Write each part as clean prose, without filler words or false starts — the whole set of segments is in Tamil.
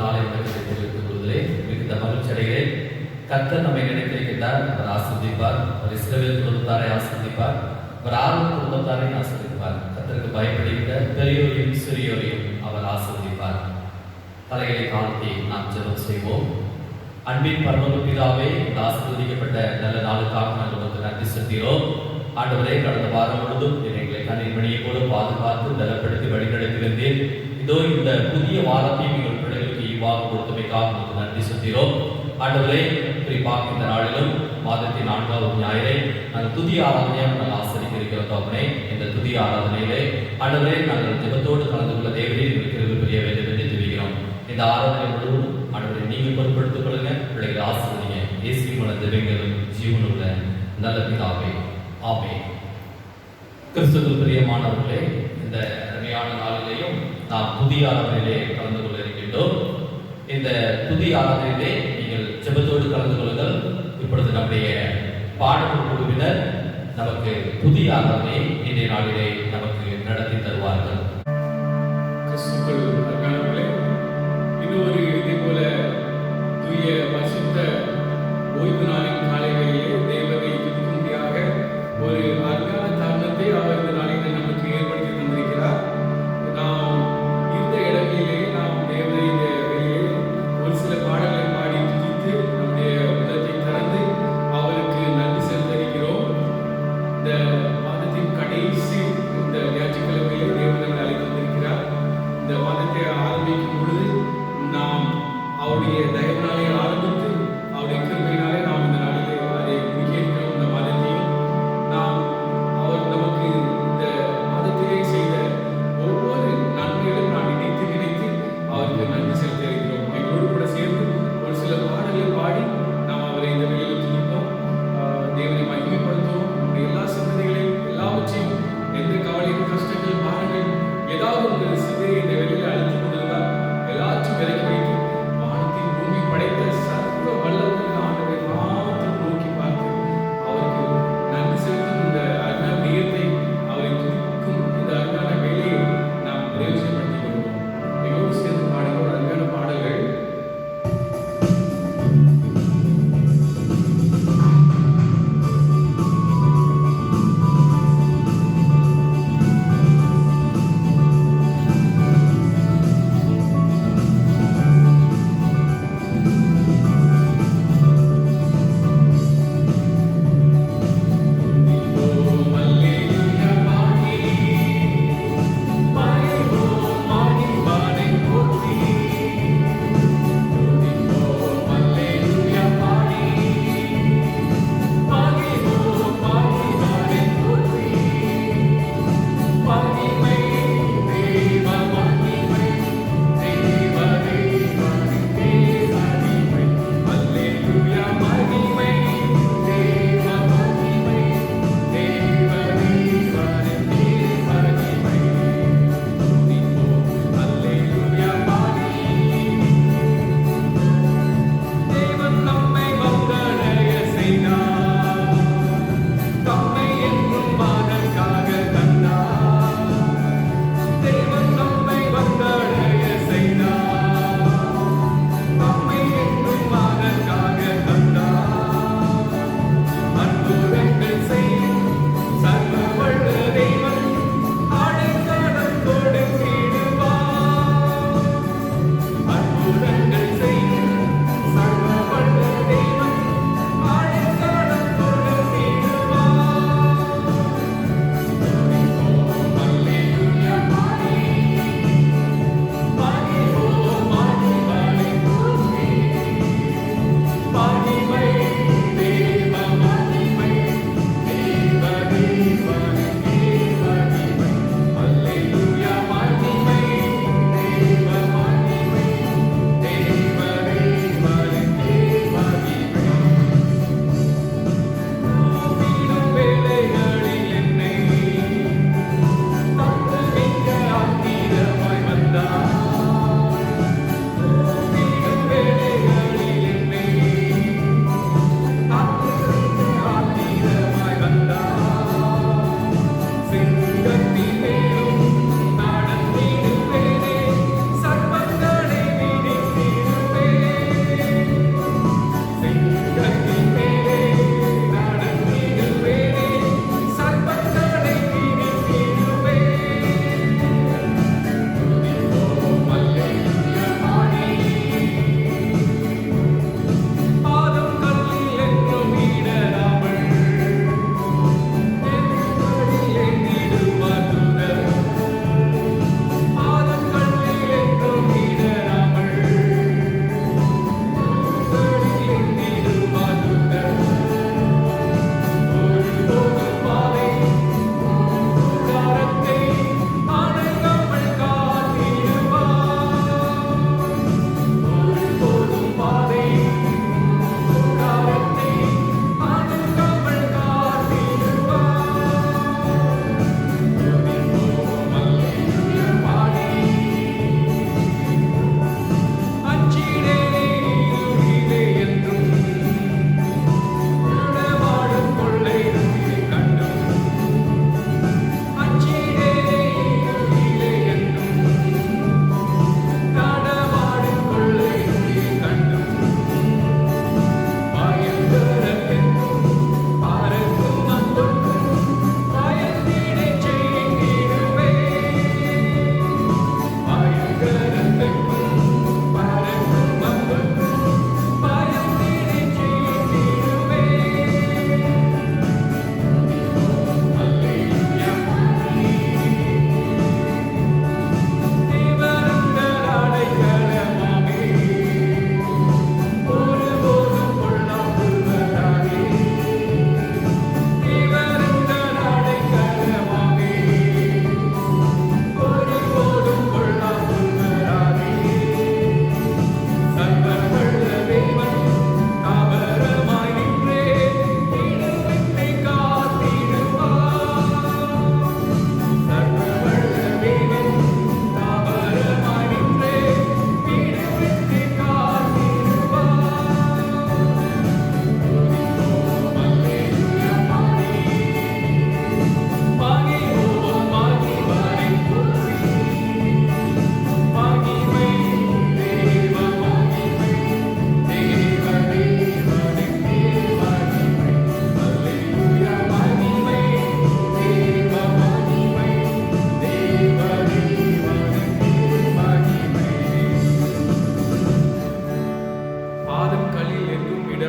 காலை வணக்கத்தை தெரிவித்துக் கொள்வதிலே மிகுந்த மகிழ்ச்சி அடைகிறேன். கர்த்தர் நம்மை நினைத்திருக்கின்றார். அவர் ஆசீர்வதிப்பார். அவர் இஸ்ரவேல் குடும்பத்தாரை ஆசீர்வதிப்பார். அவர் ஆரோன் குடும்பத்தாரை ஆசீர்வதிப்பார். கர்த்தருக்கு பயப்படுகின்ற பெரியோரையும் சிறியோரையும் அவர் ஆசீர்வதிப்பார். தலைகளை தாழ்த்தி நாம் ஜெபம் செய்வோம். அன்பின் பரலோக பிதாவே, இந்த ஆசீர்வதிக்கப்பட்ட நல்ல நாளுக்காக நாங்கள் உங்களுக்கு நன்றி செலுத்துகிறோம். ஆண்டவரே, கடந்த வாரம் முழுவதும் எங்களை கண்ணீர் மணியை கூட பாதுகாத்து பலப்படுத்தி வழிநடத்தி வந்தேன். இதோ இந்த புதிய வாரத்தை எங்கள் பிள்ளைகளுக்கு ஈவாக கொடுத்தமைக்காக உங்களுக்கு நன்றி செலுத்துகிறோம். ஆண்டவரே, குறிப்பாக இந்த நாளிலும் மாதத்தின் 4வது ஞாயிறை நாங்கள் துதிய ஆராதனையாக நாங்கள் ஆசரிக்க இருக்கிறோம். தகப்பனே, இந்த துதிய ஆராதனையிலே ஆண்டவரே நாங்கள் ஜெபத்தோடு கலந்து கொள்ள தேவரே எங்களுக்கு புரிய வேண்டும் என்று தெரிவிக்கிறோம். இந்த ஆராதனை முழுவதும் ஆண்டவரை நீங்கள் பொருட்படுத்திக் கொள்ளுங்க. பிள்ளைகளை ஆசிரியங்க. இயேசுவின் மூலம் ஜெபங்களும் ஜீவனுள்ள நல்ல பிதாவே, ஆமென். கிறிஸ்துவுக்குள் பிரியமானவர்களே, இந்த அருமையான நாளிலேயும் நாம் துதி ஆராதனையிலே கலந்து கொள்ள இருக்கின்றோம். இந்த துதி ஆராதனையிலே நீங்கள் ஜெபத்தோடு கலந்து கொள்ளுங்கள். இப்பொழுது நம்முடைய பாடல் குழுவினர் நமக்கு துதி ஆராதனை இன்றைய நாளிலே நமக்கு நடத்தி தருவார்கள். கிறிஸ்துவுக்குள் அன்பானவர்களே, இன்னொரு இதே போல தூய பரிசுத்த ஓய்வு நாளின் காலைகளிலே தேவனை துதிக்கும்படியாக ஒரு அருமையான தருணத்தை அவர் இந்த நாளில் நமக்கு ஏற்படுத்தி தந்திருக்கிறார். நாம் இருந்த இடங்களிலே நாம் தேவனை இந்த வேளையிலே ஒரு சில பாடல்களை பாடி துதித்து நம்முடைய உள்ளத்தை திறந்து அவருக்கு நன்றி செலுத்திருக்கிறோம். இந்த மாதத்தின் கடைசி இந்த ஞாயிற்றுக்கிழமையிலே தேவனை அழைத்து வந்திருக்கிறார். இந்த மாதத்தை ஆரம்பிக்கும் பொழுது நாம் அவருடைய தயவினாலே ஆரம்பித்து அவருடைய கிருபையினாலே நாம் இந்த நாளிலே அதை முடிக்கிறோம். இந்த மாதத்தையும் நாம் அவர் நமக்கு இந்த மாதத்திலே செய்த ஒவ்வொரு நன்மைகளும் நாம் நினைத்து அவருக்கு நன்றி செலுத்த இருக்கிறோம். எங்களோடு கூட சேர்ந்து ஒரு சில பாடல்களை பாடி நாம் அவரை இந்த வேளையில் துதிப்போம். தேவனை மகிமைப்படுத்துவோம். நம்முடைய எல்லா சிந்தனைகளையும் எல்லாவற்றையும் எந்த கவலையும் கஷ்டங்கள் பாருங்கள் ஏதாவது உங்கள் சிந்தையை இந்த வேளையில் அழைத்து கொண்டிருந்தால் எல்லாத்தையும் விலக்கி வைத்து வானத்தின் பூமி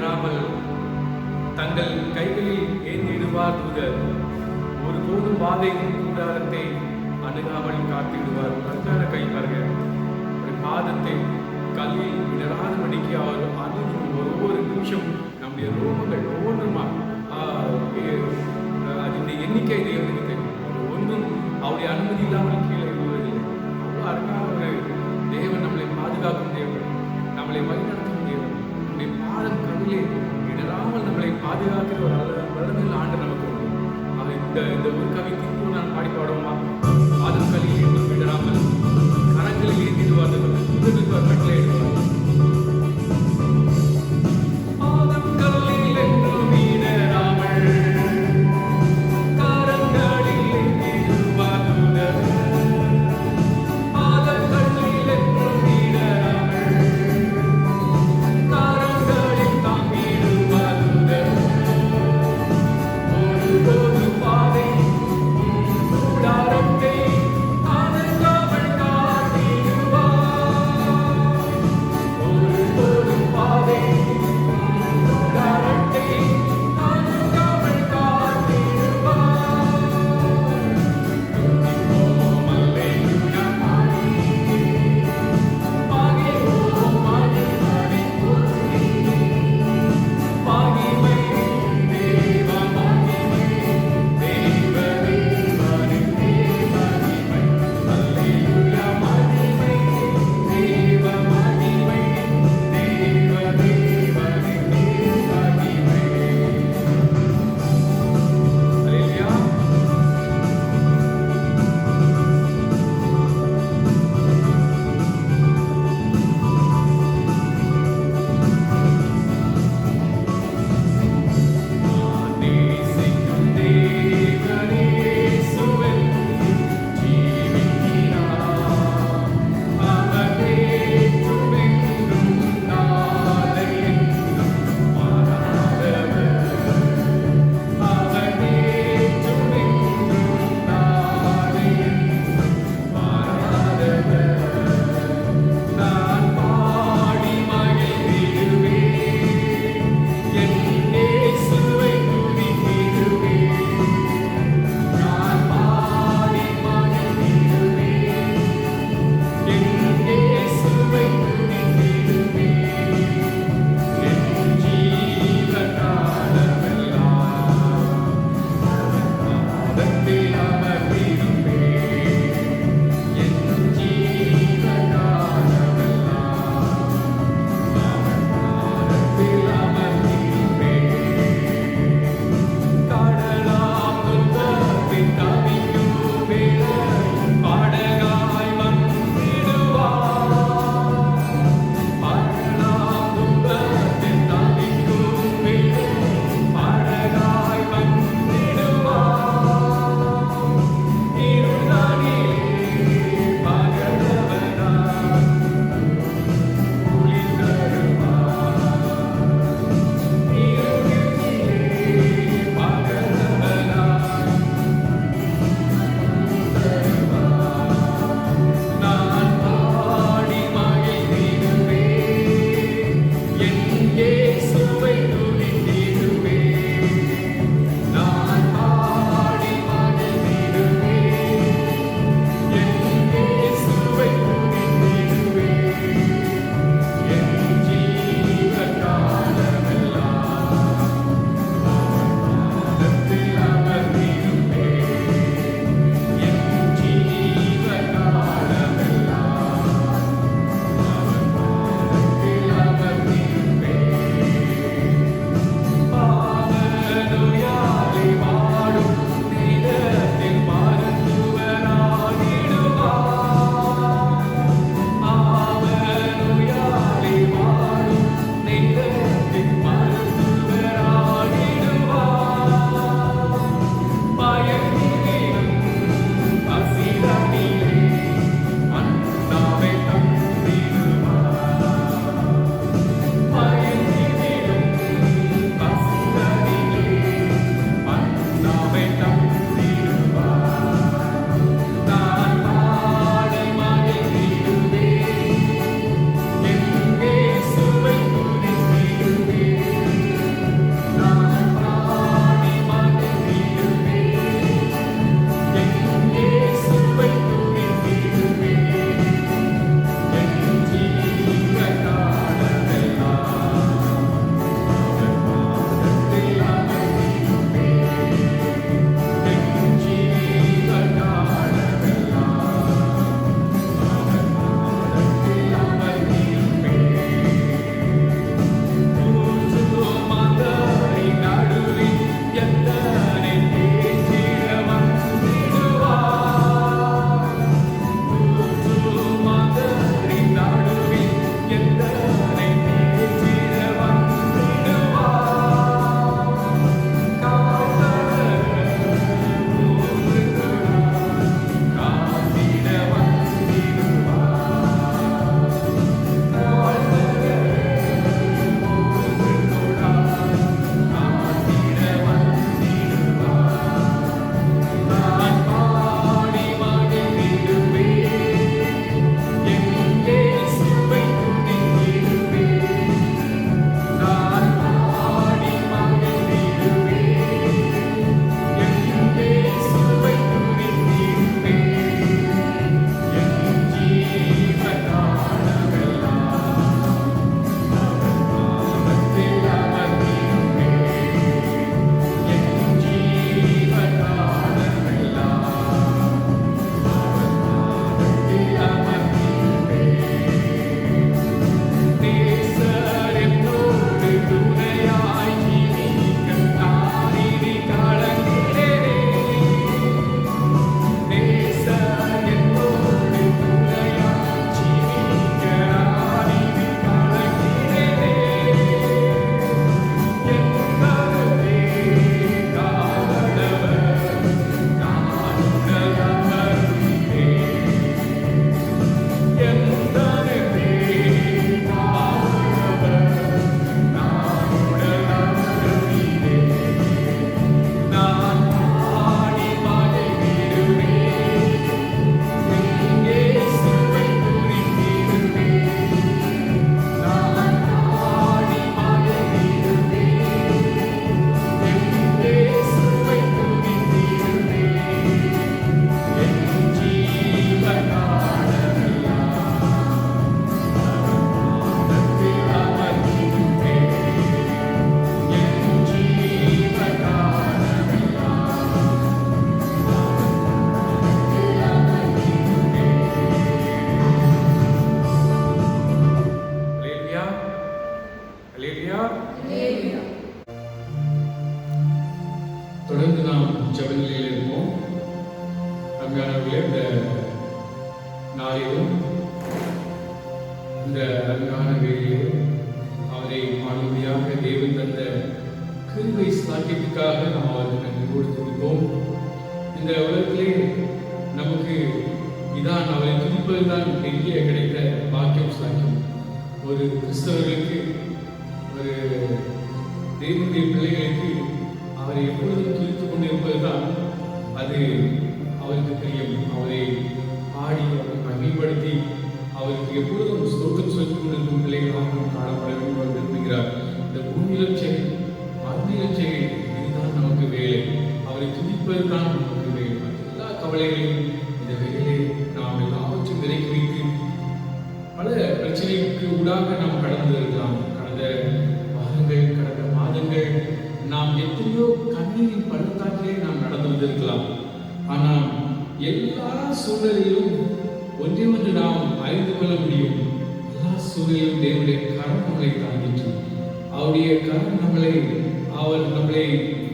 இடராமல் தங்கள் கைகளில் ஏந்திடுவார் தூதர். ஒருபோதும் வாதையின் கூடாரத்தை அணுகாமல் காத்திடுவார். கருத்தான கை பாருங்க, ஒரு பாதத்தை கல்லில் இடராதபடிக்கு அவர் அணுகும் ஒவ்வொரு நிமிஷம் நம்முடைய ரோமங்கள் ஒவ்வொன்றுமா அதனுடைய எண்ணிக்கை தேவனுக்கு தெரியும். ஒன்றும் அவருடைய அனுமதி இல்லாமல் கீழே விழுவதில்லை. அவ்வளோ அருமையான ஒரு தேவன், நம்மளை பாதுகாக்கும் தேவன், நம்மளை வழிநடத்தும் தேவன். நம்முடைய பாதம் கல்லிலே இடராமல் நம்மளை பாதுகாக்கிற ஒரு வல்லமையுள்ள ஆண்டு நமக்கு உண்டு. இந்த ஒரு கவி திருப்பூர் நான் பாடி பாடுவோமா? பாதம் கல்லில் என்றும் இடராமல் கரங்களில் ஏந்திடுவார்கள், தூதர்களுக்கு அவர் கட்டளை இடுவார். பாதம் கல்லில் என்றும் இடராமல் கரங்களில் ஏந்திடுவார் தூதர். பாதம் கல்லில் என்றும் இடராமல் கரங்களில் தாங்கிடுவார் தூதர். ஒருபோது பாதை அல்லேலூயா. தொடர்ந்து நாம் ஜெபங்களில் இருப்போம். அருமையானவர்களே, இந்த நாளிலும் இந்த அருமையான வேளையிலே அவரை மாணவியாக தேவன் தந்த கிருபை சாக்கியத்துக்காக நாம் அவருக்கு நன்றியோடு துதிப்போம். இந்த உலகத்திலே நமக்கு இதான் அவரை துதிப்பதுதான் பெரிய கிடைத்த பாக்கியம் சாக்கியம். ஒரு கிறிஸ்தவர்களுக்கு, ஒரு தேவனுடைய பிள்ளைகளுக்கு அவரை எப்பொழுதும் துதித்துக் கொண்டிருப்பதுதான் அது அவருக்கு பிரியம். அவரை ஆடி அவரை மகிமைப்படுத்தி அவருக்கு எப்பொழுதும் ஸ்தோத்திரம் சொல்லிக் கொண்டிருக்கும் பிள்ளைகளாக நாம் காணப்பட வேண்டும் என்று விரும்புகிறார். இந்த பூமியிலும் சரி மறுமையிலும் சரி இதுதான் நமக்கு வேலை. அவரை துதிப்பதுதான் நமக்கு வேலை. எல்லா கவலைகளையும் இந்த வேலையை நாம் எல்லாவற்றையும் விலக்கி வைத்து பல பிரச்சனைக்கு ஊடாக நாம் கடந்து இருக்கலாம். கடந்த வாரங்கள், கடந்த மாதங்கள் நாம் எத்தனையோ கண்ணீரின் பள்ளத்தாக்கிலே நாம் நடந்து வந்திருக்கலாம். ஆனால் எல்லா சூழ்நிலையிலும் ஒன்றே ஒன்று நாம் அறிந்து கொள்ள முடியும். எல்லா சூழ்நிலையும் தேவனுடைய கரம் நம்மளை தாங்கிற்று. அவருடைய கரம் அவர் நம்மளை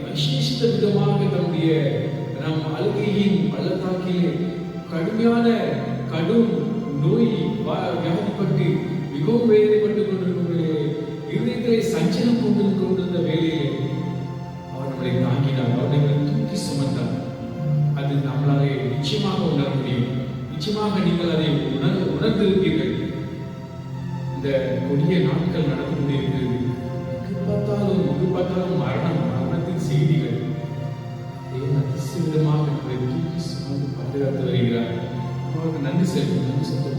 விசேஷித்த விதமாக தன்னுடைய நம் அழுகையின் பள்ளத்தாக்கிலே கடுமையான கடும் நோய் வியாதிப்பட்டு மிகவும் வேதனைப்பட்டு கொண்டிருக்கும் வேளையிலே, இருதயத்திலே சஞ்சலம் கொண்டிருந்த வேளையிலே அவர் நம்மளை தாங்கினார். அவரை தூக்கி சுமந்தார். அது நம்மளாலே நிச்சயமாக உணர முடியும். நிச்சயமாக நீங்கள் அதை உணர்ந்திருப்பீர்கள். இந்த கொடிய நாட்கள் நடந்து கொண்டிருக்கிறது. எங்கு பார்த்தாலும் மரணத்தின் செய்திகள். அதிசயமாக நம்மளை தூக்கி சுமந்து பாதுகாத்து வருகிறார். அவருக்கு நன்றி செலுத்தும்.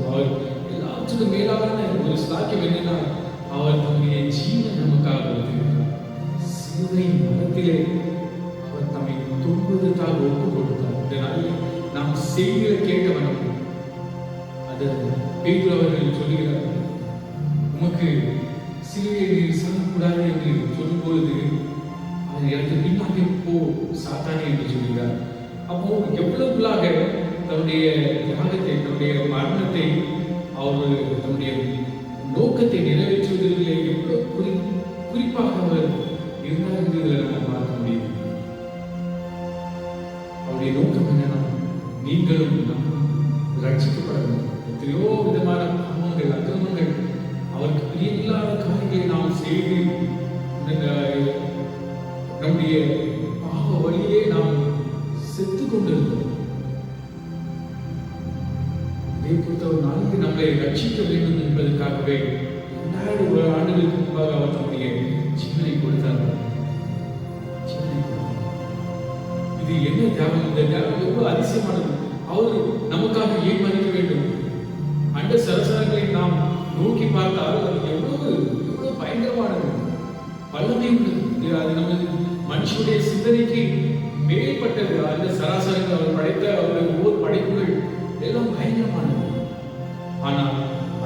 அவர் எல்லாவற்றுக்கும் மேலான ஒரு ஸ்லாக்கியம் என்னன்னா, அவர் தம்முடைய ஜீவன் நமக்காக வருகிறார். சிலுவை மரத்திலே அவர் தம்மை தொங்குவதற்காக ஒப்பு கொடுத்தார். இந்த நாளில் நாம் செய்திகளை கேட்டவனும் அது பேதுரு அவர்கள் சொல்லுகிறார், உமக்கு சிலுவையை நீர் சாகக்கூடாது என்று சொல்லும் பொழுது அவர் எனக்கு பின்னாலே போ சாத்தானே என்று சொல்கிறார். அப்போ எவ்வளவுலாக தன்னுடைய தியாகத்தை, தன்னுடைய மரணத்தை, அவர் தன்னுடைய நோக்கத்தை நிறைவேற்றுவதிலே எவ்வளவு குறிப்பாக அவர் இருந்தார் என்று நம்ம பார்க்க முடியும். அவருடைய நோக்கம் என்னன்னா, நீங்களும் நாமும் ரட்சிக்கப்படணும். எத்தனையோ விதமான பாவங்கள், அக்கிரமங்கள், அவருக்கு பிரியமில்லாத காரியங்களை நாம் செய்து நம்முடைய பாவ வழியே நாம் செத்து கொண்டிருந்தோம். இதை பொறுத்த ஒரு நாளைக்கு நம்மளை ரட்சிக்க வேண்டும் என்பதற்காகவே 2000 ஆண்டுகளுக்கு முன்பாக அவர் தம்முடைய ஜீவனை கொடுத்தார். இது என்ன தியாகம்? இந்த தியாகம் எவ்வளவு அதிசயமானது. அவர் நமக்காக ஏன் மதிக்க வேண்டும்? அண்ட சரசரங்களை நாம் நோக்கி பார்த்தால் அது எவ்வளவு பயங்கரமானது, வல்லமை உள்ளது. அது நம்ம மனுஷனுடைய சிந்தனைக்கு மேற்பட்டது. அந்த சராசரங்கள் அவர் படைத்த அவருடைய ஒவ்வொரு படைப்புகள் எல்லாம் பயங்கரமானது. ஆனால்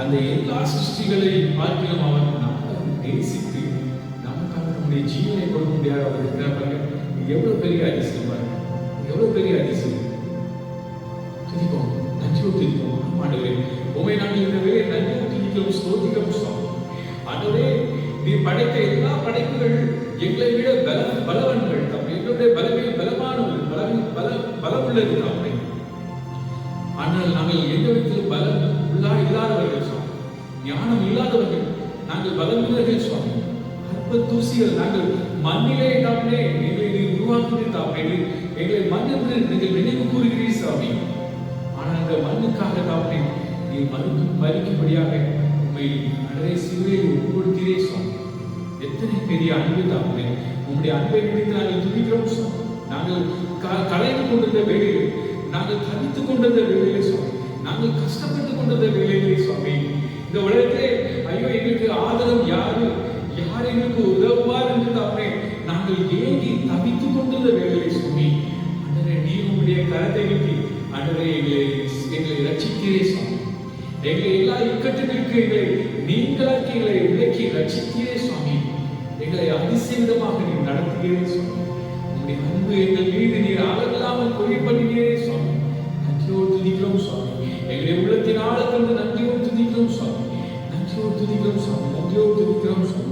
அந்த எல்லா சிருஷ்டிகளை பார்க்கலாம் அவர் நம்மை நேசித்து நமக்காக நம்முடைய ஜீவனை கொடுக்க முடியாது. அவர் இருக்கிறாங்க. எவ்வளவு பெரிய அதிசயம் பாருங்க, எவ்வளவு பெரிய அதிசயம். துதிப்போம், நன்றியோடு துதிப்போம். ஆண்டவரே, உம்மை நாங்கள் இந்த வேளை நன்றியோடு துதிக்கிறோம், ஸ்தோத்திரிக்கிறோம் சுவாமி. ஆண்டவரே, நீர் படைத்த எல்லா படைப்புகள் எங்களை விட பலவான்கள். எங்களுடைய பலமே பலமானவர்கள், பலமுள்ளது தாமே. ஆனால் நாங்கள் எந்த விதத்திலும் பலம் இல்லாதவர்கள் சுவாமி, ஞானம் இல்லாதவர்கள், நாங்கள் பலமுள்ளவர்கள் சுவாமி. அற்ப தூசிகள், நாங்கள் மண்ணிலே தாமே எங்களை நீர் உருவாக்கிட்டு தாமே எங்களை மண் என்று நீங்கள் நினைவு கூறுகிறீர் சுவாமி. ஆனால் அந்த மண்ணுக்காக தாமே நீர் மறிக்கும்படியாக உண்மை அன்றே சிலுவையில் ஒப்பு கொடுத்தீரே சுவாமி. எத்தனை பெரிய அன்பு தாமே. உங்களுடைய அன்பை நினைத்து நாங்கள் துதிக்கிறோம் சுவாமி. நாங்கள் கலைந்து கொண்டிருந்த வேலையில், நாங்கள் தவித்துக் கொண்டிருந்த வேலையிலே சுவாமி, நாங்கள் கஷ்டப்பட்டு கொண்டிருந்த வேலையிலே சுவாமி, இந்த உலகத்திலே ஐயோ எங்களுக்கு ஆதரவு யார் எங்களுக்கு உதவுவார் என்று தாமே நாங்கள் ஏங்கி தவித்துக் கொண்டிருந்த வேலையிலே சுவாமி, அன்றே நீர் உங்களுடைய கரத்தை நீட்டி அன்றே எங்களை ரட்சித்தீரே சுவாமி. எங்களை எல்லா இக்கட்டுகளுக்கு நீங்களாக்கி எங்களை விலக்கி ரட்சித்தீரே சுவாமி. எங்களை அதிசயமாக நீர் நடத்துகிறே சுவாமி. உங்களுடைய அன்பு எங்கள் மீது நீர் அளவில்லாமல் கொடை பண்ணுகிறே சுவாமி. நன்றியோடு துதிக்கிறோம் சுவாமி. எங்களுடைய உள்ளத்தின் ஆழத்திலிருந்து நன்றியோடு துதிக்கிறோம் சுவாமி. நன்றியோடு துதிக்கிறோம் சுவாமி. நன்றியோடு துதிக்கிறோம் சுவாமி.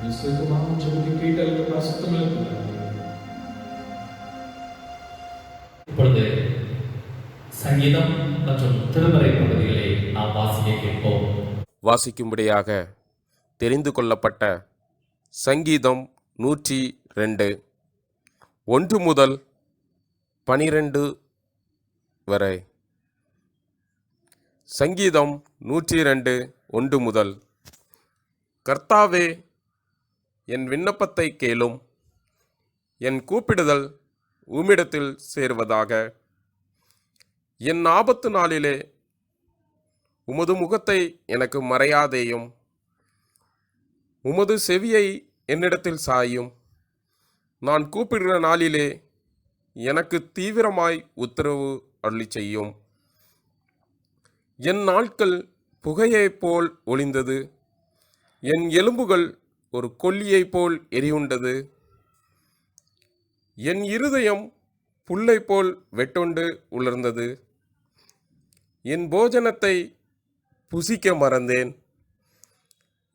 விசுவாசமாக ஜெபத்தை கேட்டால் பரிசுத்தமாக இப்பொழுது சங்கீதம் மற்றும் திருமறை பகுதிகளை நாம் வாசிக்க கேட்போம். வாசிக்கும்படியாக தெரிந்து கொள்ளப்பட்ட சங்கீதம் 102 1 முதல் 12 வரை. சங்கீதம் 102 1 முதல். கர்த்தாவே, என் விண்ணப்பத்தை கேளும், என் கூப்பிடுதல் உம்மிடத்தில் சேருவதாக. என் ஆபத்து நாளிலே உமது முகத்தை எனக்கு மறையாதேயும், உமது செவியை என்னிடத்தில் சாயும். நான் கூப்பிடுகிற நாளிலே எனக்கு தீவிரமாய் உத்தரவு அருளிச் செய்யும். என் நாட்கள் புகையைப் போல் ஒளிந்தது, என் எலும்புகள் ஒரு கொல்லியைப் போல் எரியுண்டது. என் இருதயம் புல்லை போல் வெட்டுண்டு உலர்ந்தது. என் போஜனத்தை புசிக்க மறந்தேன்.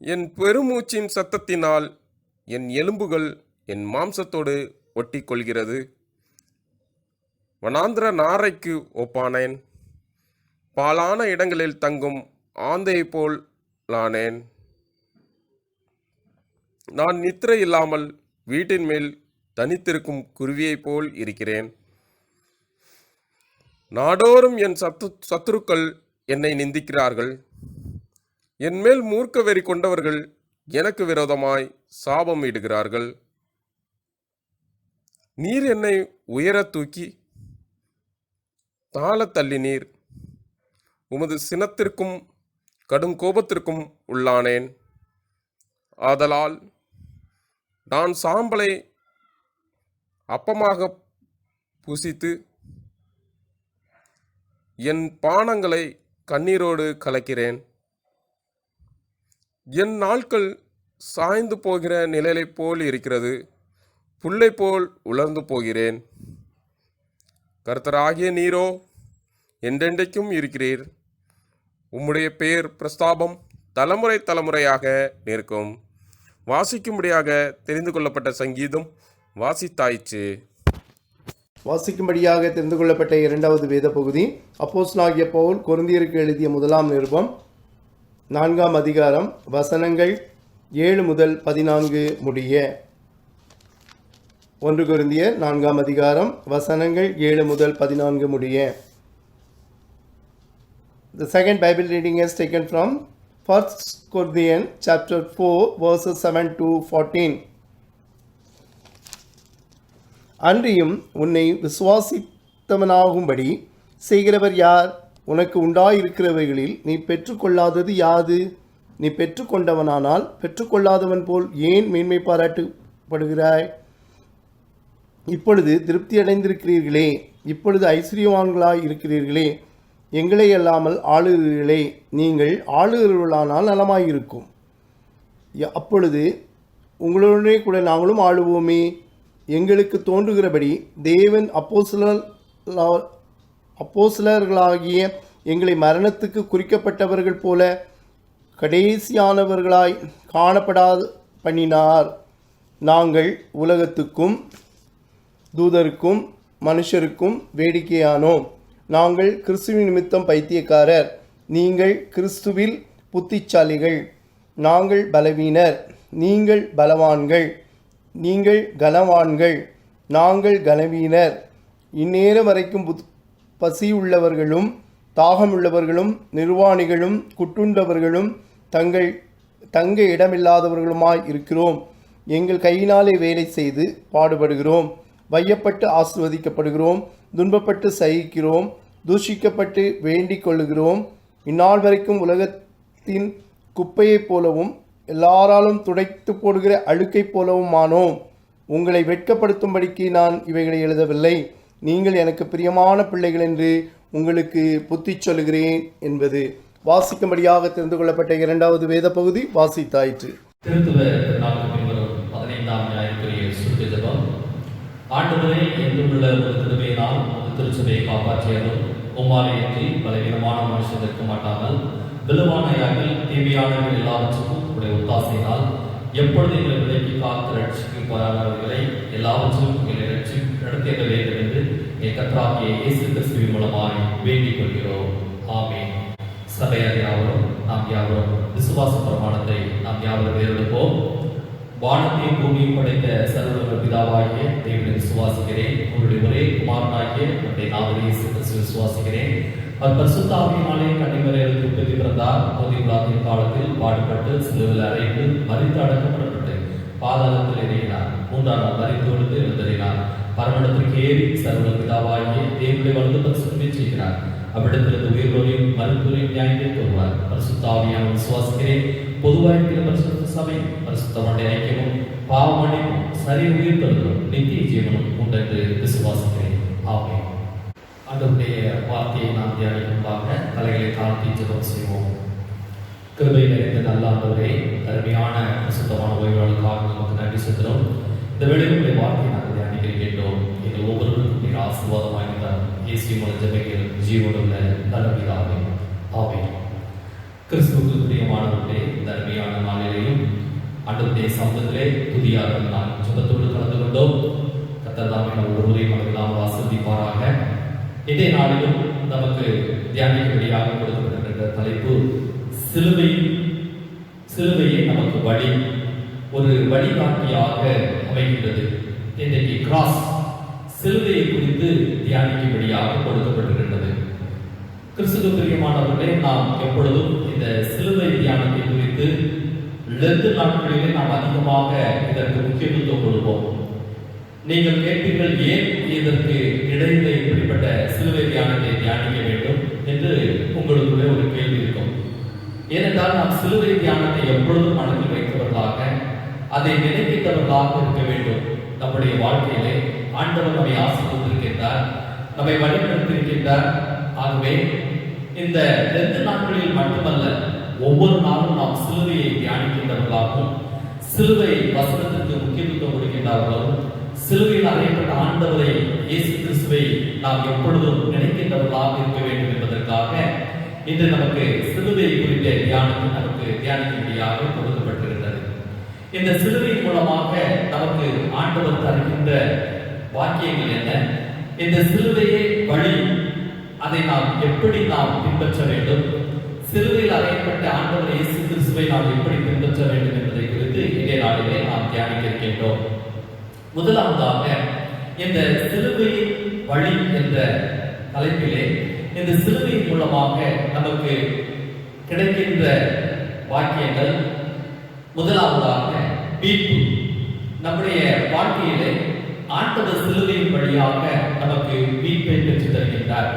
என் பெருமூச்சின் சத்தத்தினால் என் எலும்புகள் என் மாம்சத்தோடு ஒட்டி கொள்கிறது. வனாந்திர நாரைக்கு ஒப்பானேன். பாலான இடங்களில் தங்கும் ஆந்தை போல் ஆனேன். நான் நித்திரை இல்லாமல் வீட்டின் மேல் தனித்திருக்கும் குருவியைப் போல் இருக்கிறேன். நாடோறும் என் சத்துருக்கள் என்னை நிந்திக்கிறார்கள். என் மேல் மூர்க்க வெறி கொண்டவர்கள் எனக்கு விரோதமாய் சாபம் இடுகிறார்கள். நீர் என்னை உயர தூக்கி தாழ தள்ளினீர். உமது சினத்திற்கும் கடும் கோபத்திற்கும் உள்ளானேன். ஆதலால் நான் சாம்பலை அப்பமாக புசித்து என் பானங்களை கண்ணீரோடு கலக்கிறேன். என் நாட்கள் சாய்ந்து போகிற நிழலைப் போல் இருக்கிறது. புல்லை போல் உலர்ந்து போகிறேன். கர்த்தராகிய நீரோ என்றென்றைக்கும் இருக்கிறீர். உம்முடைய பேர் பிரஸ்தாபம் தலைமுறை தலைமுறையாக நிற்கும். வாசிக்கும்படியாக தெரிந்து கொள்ளப்பட்ட சங்கீதம் வாசித்தாயிற்று. வாசிக்கும்படியாக தெரிந்து கொள்ளப்பட்ட இரண்டாவது வேத பகுதி அப்போஸ்தலனாகிய பவுல் கொரிந்தியருக்கு எழுதிய முதலாம் நிருபம் 4ஆம் அதிகாரம் வசனங்கள் 7 முதல் 14 முடிய. 1 கொரிந்தியர் 4ஆம் அதிகாரம் வசனங்கள் 7 முதல் 14 முடிய. The second Bible reading is taken from 1 Corinthians chapter 4 verses 7 to 14. அன்றியும் உன்னை விசுவாசித்தவனாகும்படி செய்கிறவர் யார்? உனக்கு உண்டாயிருக்கிறவைகளில் நீ பெற்றுக்கொள்ளாதது யாது? நீ பெற்றுக்கொண்டவனானால் பெற்றுக்கொள்ளாதவன் போல் ஏன் மேன்மை பாராட்டப்படுகிறாய்? இப்பொழுது திருப்தி அடைந்திருக்கிறீர்களே, இப்பொழுது ஐஸ்வர்யவான்களாய் இருக்கிறீர்களே, எங்களை அல்லாமல் ஆளுகிறீர்களே, நீங்கள் ஆளுகிறவர்களானால் நலமாயிருக்கும். அப்பொழுது உங்களுடனே கூட நாங்களும் ஆளுவோமே. எங்களுக்கு தோன்றுகிறபடி தேவன் அப்போஸ்தலர்களாகிய எங்களை மரணத்துக்கு குறிக்கப்பட்டவர்கள் போல கடைசியானவர்களாய் காணப்படாது பண்ணினார். நாங்கள் உலகத்துக்கும் தூதருக்கும் மனுஷருக்கும் வேடிக்கையானோம். நாங்கள் கிறிஸ்துவின் நிமித்தம் பைத்தியக்காரர், நீங்கள் கிறிஸ்துவில் புத்திசாலிகள். நாங்கள் பலவீனர், நீங்கள் பலவான்கள். நீங்கள் கனவான்கள், நாங்கள் கனவீனர். இந்நேரம் வரைக்கும் பசியுள்ளவர்களும் தாகமுள்ளவர்களும் நிர்வாணிகளும் குட்டுண்டவர்களும் தங்க இடமில்லாதவர்களுமாய் இருக்கிறோம். எங்கள் கையினாலே வேலை செய்து பாடுபடுகிறோம். வையப்பட்டு ஆசீர்வதிக்கப்படுகிறோம். துன்பப்பட்டு சகிக்கிறோம். தூஷிக்கப்பட்டு வேண்டிக் கொள்ளுகிறோம். இந்நாள் வரைக்கும் உலகத்தின் குப்பையைப் போலவும் எல்லாராலும் துடைத்து போடுகிற அழுக்கைப் போலவும் ஆனோம். உங்களை வெட்கப்படுத்தும்படிக்கு நான் இவைகளை எழுதவில்லை. நீங்கள் எனக்கு பிரியமான பிள்ளைகள் என்று உங்களுக்கு புத்தி சொல்லுகிறேன் என்பது. வாசிக்கும்படியாக தெரிந்து கொள்ளப்பட்ட இரண்டாவது வேத பகுதி வாசித்தாயிற்று. திருத்துவ நாளுக்கு பின்வரும் 15ஆம் ஞாயிற்றுக்குரிய சுருக்க ஜெபம். ஆண்டவரே, என்றுமுள்ள ஒரு திருமையினால் ஒரு திருச்சபையை காப்பாற்றியதும் உம்மாலையின்றி பலவீனமான மனுஷனுக்கு மாட்டாமல் வலுவான யாகில் தீமையானவர்கள் எல்லாவற்றுக்கும் உடைய ஒத்தாசையினால் எப்பொழுது எங்களை விலைக்கு காத்து ரட்சிக்கு போராடுவர்களை எல்லாவற்றிலும் எங்களை நடத்திய வேண்டும் என்று என் கர்த்தராகிய இயேசு கிறிஸ்துவின் மூலமாய் வேண்டிக் கொள்கிறோம். ஆமென். சபையார் யாவரும் நாம் யாவரும் விசுவாச பிரமாணத்தை நாம் யாவரும் ஏறெடுப்போம். வானத்தையும் பூமியும் படைத்த சர்வ பிதாவாகிய தேவனை விசுவாசிக்கிறேன். உங்களுடைய ஒரே குமாரனாகிய நம்முடைய நாம இயேசு கிறிஸ்துவை விசுவாசிக்கிறேன். அவர் பரிசுத்த ஆவியினாலே கன்னிமரியாளுக்கு உற்பத்தி பிறந்தார். போதிய காலத்தில் பாடுபட்டு சிலுவையில் அறைந்து மரித்து அடக்கப்படப்பட்டு பாதாளத்தில் இறங்கினார். 3ஆம் நாள் மரித்து கொடுத்து எழுந்தறினார். பரமண்டத்திற்கு ஏறி சர்வ பிதாவாகிய தேவனுடைய வலது பரிசுத்தமே செய்கிறார். அவ்விடத்திலிருந்து உயிரோரையும் மருத்துவரையும் நியாயத்தை கூறுவார். பரிசுத்த ஆவியான விசுவாசிக்கிறேன். பொதுவாக பரிசுத்த சபை பரிசுத்தமுடைய ஐக்கியமும் பாவ மன்னிப்பும் சரீர உயிர்த்தெழுதலும் நித்திய ஜீவனும் உண்டென்று விசுவாசிக்கிறேன். ஆமென். ஆண்டவருடைய வார்த்தையை நாம் தியானிக்கும்பாக தலைகளை தாழ்த்தி ஜெபம் செய்வோம். கிருபை நிறைந்த நல்ல ஆண்டவரே, அருமையான பரிசுத்தமான ஓய்வாளர்களுக்காக நமக்கு நன்றி செலுத்துகிறோம். இந்த வேளையினுடைய வார்த்தையை நாங்கள் தியானிக்கிறோம். எங்கள் ஒவ்வொருவருக்கும் நீர் ஆசீர்வாதமாக இருந்தார். இயேசு மூலம் ஜெபிக்கிறோம் ஜீவனுள்ள நல்ல பிதாவே. ஆமென். கிறிஸ்துவுக்கு பிரியமானவர்களே, இந்த அருமையான நாளிலேயும் ஆண்டவருடைய சமூகத்திலே துதியாக நான் ஜெபத்தோடு கலந்து கொண்டோம். கர்த்தர் தாமே நம் ஒவ்வொருவரையும் நமக்கெல்லாம் ஆசீர்வதிப்பாராக. இதே நாளிலும் நமக்கு தியானிக்கும்படியாக கொடுக்கப்பட்டிருக்கிற தலைப்பு சிலுவையை நமக்கு வழி, ஒரு வழிகாட்டியாக அமைகின்றது. இன்றைக்கு கிராஸ் சிலுவையை குறித்து தியானிக்கும்படியாக கொடுக்கப்பட்டிருக்கின்றது. கிறிஸ்துவுக்கு பிரியமானவர்களே, நாம் எப்பொழுதும் இந்த சிலுவை தியானத்தை குறித்து லெந்து நாட்களிலே நாம் அதிகமாக இதற்கு முக்கியத்துவம் கொடுப்போம். நீங்கள் கேட்பீர்கள், ஏன் இதற்கு இடையிலே இப்படிப்பட்ட சிலுவை தியானத்தை தியானிக்க வேண்டும் என்று உங்களுக்குள்ளே ஒரு கேள்வி இருக்கும். ஏனென்றால் நாம் சிலுவை தியானத்தை எப்பொழுதும் மனதில் வைத்தவர்களாக, அதை நினைக்கின்றவர்களாக இருக்க வேண்டும். நம்முடைய வாழ்க்கையிலே ஆண்டவர் நம்மை ஆசீர்வதித்திருக்கின்றார், நம்மை வழிநடத்தியிருக்கின்றார். ஆகவே இந்த 2 நாட்களில் மட்டுமல்ல, ஒவ்வொரு நாளும் நாம் சிலுவையை தியானிக்கின்றவர்களாகவும், சிலுவை வசனத்திற்கு முக்கியத்துவம் கொடுக்கின்றவர்களும், சிலுவையில் அறையப்பட்ட ஆண்டவரை இயேசு கிறிஸ்துவை நாம் எப்பொழுதும் நினைக்கின்றவர்களாக இருக்க வேண்டும் என்பதற்காக இன்று நமக்கு சிலுவை குறித்த தியானத்தை நமக்கு தியானிக்கும்படியாக கொடுக்கப்பட்டிருக்கிறது. இந்த சிலுவை மூலமாக நமக்கு ஆண்டவர் தருகின்ற வாக்கியங்கள் என்ன? இந்த சிலுவையை வழி, அதை நாம் எப்படி நாம் பின்பற்ற வேண்டும்? சிலுவையில் அறையப்பட்ட ஆண்டவர் இயேசு கிறிஸ்துவை நாம் எப்படி பின்பற்ற வேண்டும் என்பதை குறித்து இன்றைய நாளிலே நாம் தியானிக்க இருக்கின்றோம். முதலாவதாக இந்த சிலுவையின் வழி என்ற தலைப்பிலே இந்த சிலுவையின் மூலமாக நமக்கு கிடைக்கின்ற வாக்கியங்கள், முதலாவதாக மீட்பு. நம்முடைய வாழ்க்கையிலே ஆண்டவர் சிலுவையின் வழியாக நமக்கு மீட்பை பெற்று தருகின்றார்.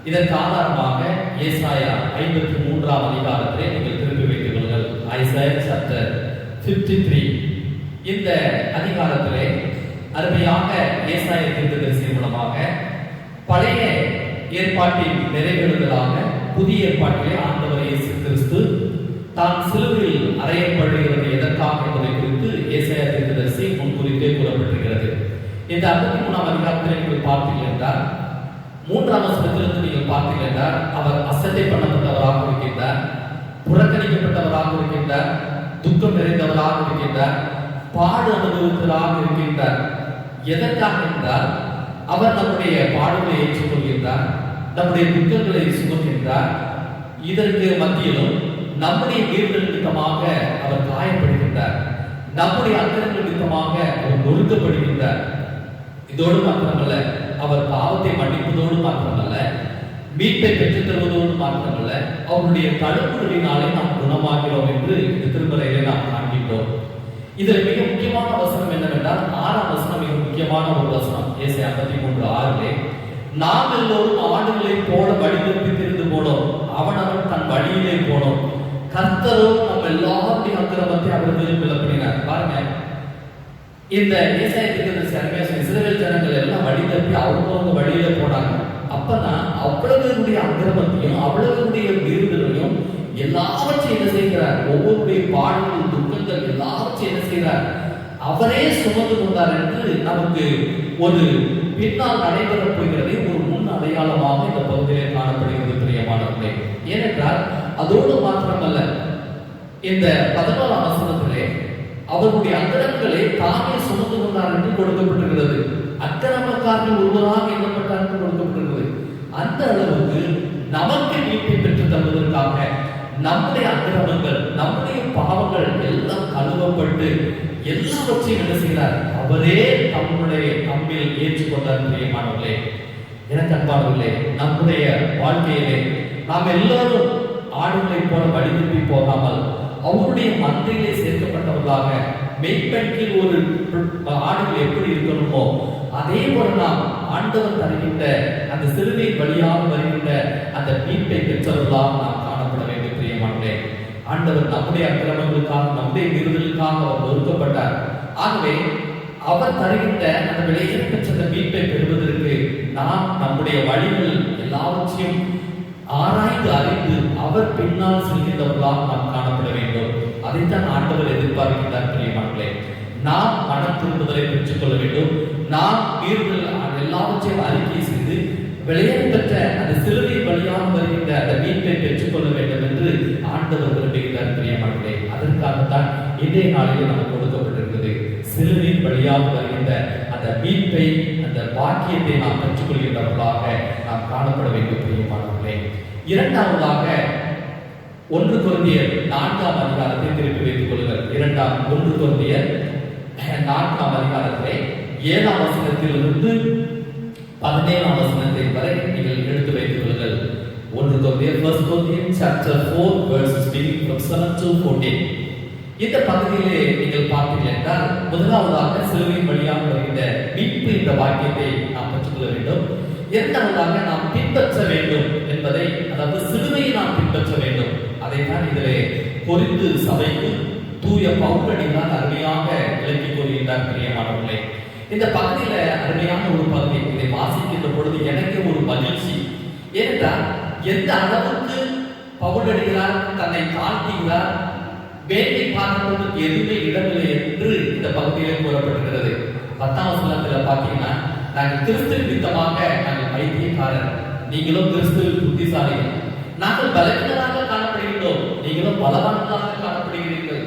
இதற்கு ஆதாரமாக ஏசாயா 53ஆம் அதிகாரத்திலே நீங்கள் திருப்பி வைத்துக் கொள்ளுங்கள். Isaiah chapter 53. இந்த அதிகாரத்திலே அருமையாக ஏசாயா தீர்க்கதரிசி மூலமாக பழைய ஏற்பாட்டின் நிறைவேறுதலாக புதிய ஏற்பாட்டிலே ஆண்டவர் இயேசு கிறிஸ்து தான் சிலுவையில் அறையப்படுகிறது எதற்காக என்பதை குறித்து ஏசாயா தீர்க்கதரிசி முன்குறித்தே கூறப்பட்டிருக்கிறது. இந்த 53ஆம் அதிகாரத்தில் நீங்கள் பார்த்தீர்கள் என்றால் 3ஆம் வசனத்திலிருந்து நீங்கள் பார்த்தீர்கள் என்றால் அவர் அசட்டை பண்ணப்பட்டவராக இருக்கின்றார், புறக்கணிக்கப்பட்டவராக இருக்கின்றார், துக்கம் நிறைந்தவராக இருக்கின்றார், பாடு அனுபவித்தவராக இருக்கின்றார். எதற்காக என்றால் அவர் நம்முடைய பாடுகளை ஏற்றுக்கொள்கின்றார், நம்முடைய துக்கங்களை சுமக்கின்றார். இதற்கு மத்தியிலும் நம்முடைய மீறுதல் நிமித்தமாக அவர் காயப்படுகின்றார், நம்முடைய அக்கிரமங்கள் நிமித்தமாக அவர் நொறுக்கப்படுகின்றார். இதோடு மாத்திரமல்ல, அவர் பாவத்தை மன்னிப்பதோடு மாத்திரமல்ல, மீட்பை பெற்றுத் தருவதோடு மாத்திரமல்ல, அவருடைய தழும்புகளினாலே நாம் குணமாகிறோம் என்று இந்த திருமறையிலே நாம் காண்கின்றோம். இதில் மிக முக்கியமான வசனம் என்னவென்றால் 6ஆம் வசனம் மிக முக்கியமான ஒரு வசனம். ஏசாயா 53:6 நாம் எல்லோரும் ஆடுகளை போல வழி தப்பி திரிந்து போனோம், அவனவன் தன் வழியிலே போனோம், கர்த்தரோ நம்ம எல்லாருடைய அக்கிரமத்தை அவர் விரும்பினார். பாருங்க, இந்த ஏசாயா தீர்க்கதரிசி அருமையா சொல்லி இஸ்ரவேல் ஜனங்கள் எல்லாம் வழி தப்பி அவங்க வழியில போனாங்க. அப்பதான் அவ்வளவுடைய அக்கிரமத்தையும் அவ்வளவுடைய மீறுதலையும் எல்லாவற்றையும் என்ன செய்கிறார்? ஒவ்வொருடைய பாடுகள், துக்கங்கள் எல்லாவற்றையும் என்ன செய்கிறார்? அவரே சுமந்து கொண்டார் என்று நமக்கு ஒரு பின்னால் நடைபெறப் போகிறதே ஒரு முன் அடையாளமாக இந்த பகுதியிலே காணப்படுகிறது பிரியமானவர்களே. ஏனென்றால் அதோடு மாத்திரமல்ல, இந்த 11ஆம் வசனத்திலே அவருடைய அக்கிரமங்களை தாமே சுமந்து கொண்டார் என்று கொடுக்கப்பட்டிருக்கிறது. அக்கிரமக்காரர்கள் ஒருவராக எண்ணப்பட்டார் என்று கொடுக்கப்பட்டிருக்கிறது. அந்த அளவுக்கு நமக்கு மீட்பை பெற்று தருவதற்காக நம்முடைய அக்கிரமங்கள், நம்முடைய பாவங்கள் எல்லாம் கழுவப்பட்டு எல்லாவற்றையும் என்ன செய்கிறார்? அவரே நம்மில் ஏற்றுக்கொண்டார். பிரியமானவர்களே, எனக்கு அன்பானவர்களே, நம்முடைய வாழ்க்கையிலே நாம் எல்லாரும் ஆடுகளை போல வழிநடத்தி போகாமல் அவருடைய மந்தையிலே சேர்க்கப்பட்டவர்களாக மெய்ப்பெண் கீழ் ஒரு ஆடுகள் எப்படி இருக்கணுமோ அதே போல நாம் ஆண்டவர் தருகின்ற அந்த சிலுவை வழியாக வருகின்ற அந்த மீட்பை பெற்றவர்களாக நாம் காணப்பட வேண்டும். பிரியமானவர்களே, ஆண்டவர் நம்முடைய அக்கிரமங்களுக்காக, நம்முடைய மீறுதலுக்காக அவர் ஒதுக்கப்பட்டார். ஆகவே அவர் தருகின்ற அந்த விலையை பெற்ற மீட்பை பெறுவதற்கு நாம் நம்முடைய வழிகள் எல்லாவற்றையும் ஆராய்ந்து அறிந்து அவர் பின்னால் செல்கின்றவர்களாக நாம் காணப்பட வேண்டும். அதைத்தான் ஆண்டவர் எதிர்பார்க்கின்றார். பிரியமானவர்களே, நாம் மனம் திரும்புதலை பெற்றுக் கொள்ள வேண்டும். நாம் மீறுதல் எல்லாவற்றையும் அறிக்கை செய்து விலையை பெற்ற அந்த சிலுவை வழியாக வருகின்ற அந்த மீட்பை பெற்றுக் கொள்ள வேண்டும் என்று ஆண்டவர் விரும்புகிறார். பிரியமானவர்களே, அதற்காகத்தான் இன்றைய நாளிலே நமக்கு கொடுக்கப்பட்டிருக்கிறது. சிலுவையின் வழியாக வருகின்ற அந்த மீட்பை, அந்த பாக்கியத்தை நாம் பெற்றுக் கொள்கின்றவர்களாக நாம் காணப்பட வேண்டும். பிரியமானவர்களே, இரண்டாவதாக 1 கொரிந்தியர் 4ஆம் அதிகாரத்தை திருப்பி வைத்துக் கொள்ளுங்கள். 1 கொரிந்தியர் 4ஆம் அதிகாரத்திலே 7ஆம் வசனத்திலிருந்து 17ஆம் வசனத்தை வரை நீங்கள் எடுத்து வைத்துக் கொள்ளுங்கள். 1 கொரிந்தியர் 1 Corinthians chapter 4 verses beginning from 7 to 14. இந்த பகுதியிலே நீங்கள் பார்த்தீர்கள் என்றால், முதலாவதாக சிலுவையின் வழியாக வருகின்ற மீட்பு என்ற வாக்கியத்தை நாம் பெற்றுக்கொள்ள வேண்டும். இரண்டாவதாக நாம் பின்பற்ற வேண்டும் என்பதை, அதாவது சிலுவையை நாம் பின்பற்ற வேண்டும். அதைத்தான் இதிலே கொரிந்து சபைக்கு தூய பவுலடிகளால் அருமையாக விளக்கிக் கொள்கின்றார். பிரியமானவர்களே, இந்த பகுதியில அருமையான ஒரு பகுதி, இதை வாசிக்கின்ற பொழுது எனக்கு ஒரு மகிழ்ச்சி. ஏனென்றால் எந்த அளவுக்கு பவுலடிகளார் தன்னை தாழ்த்துகிறார், வேண்டி பார்ப்பதற்கு எதுவுமே இடமில்லை என்று இந்த பகுதியிலே கூறப்பட்டிருக்கிறது. 10ஆம் வசனத்துல பார்த்தீங்கன்னா, நாங்கள் கிறிஸ்து நிமித்தமாக நாங்கள் பைத்தியக்காரர், நீங்களும் கிறிஸ்துவில் புத்திசாலிகள். நாங்கள் பலவீனராக காணப்படுகின்றோம், நீங்களும் பலவான்களாக காணப்படுகிறீர்கள்.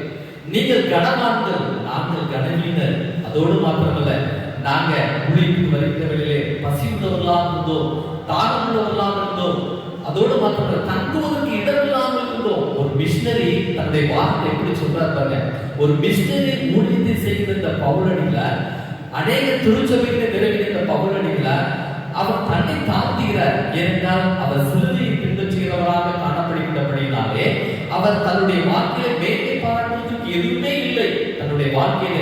நீங்கள் கனவான்கள், நாங்கள் கனவீனர். அதோடு மாத்திரமல்ல, நாங்க உழைப்பு வருகிறவர்களே பசி உள்ளவர்களாக இருந்தோம், தாகம் உள்ளவர்களாக இருந்தோம். அதோடு மாத்திரமல்ல, தங்குவதற்கு இடமில்லாமல் இருந்தோம். ஒரு மிஷனரி தன்னுடைய வார்த்தை எப்படி சொல்றாரு பாருங்க. ஒரு மிஷனரி ஊழியத்தை செய்கிற இந்த பவுலடிகளார், அநேக திருச்சபைகளை நிறைவேற்ற பவுலடிகளார், அவர் தன்னை தாழ்த்துகிறார். ஏனென்றால் அவர் சிலுவையை பின்பற்றுகிறவராக காணப்படுகின்றபடினாலே அவர் தன்னுடைய வாழ்க்கையை மேன்மை பாராட்டுவதற்கு எதுவுமே இல்லை. தன்னுடைய வாழ்க்கையில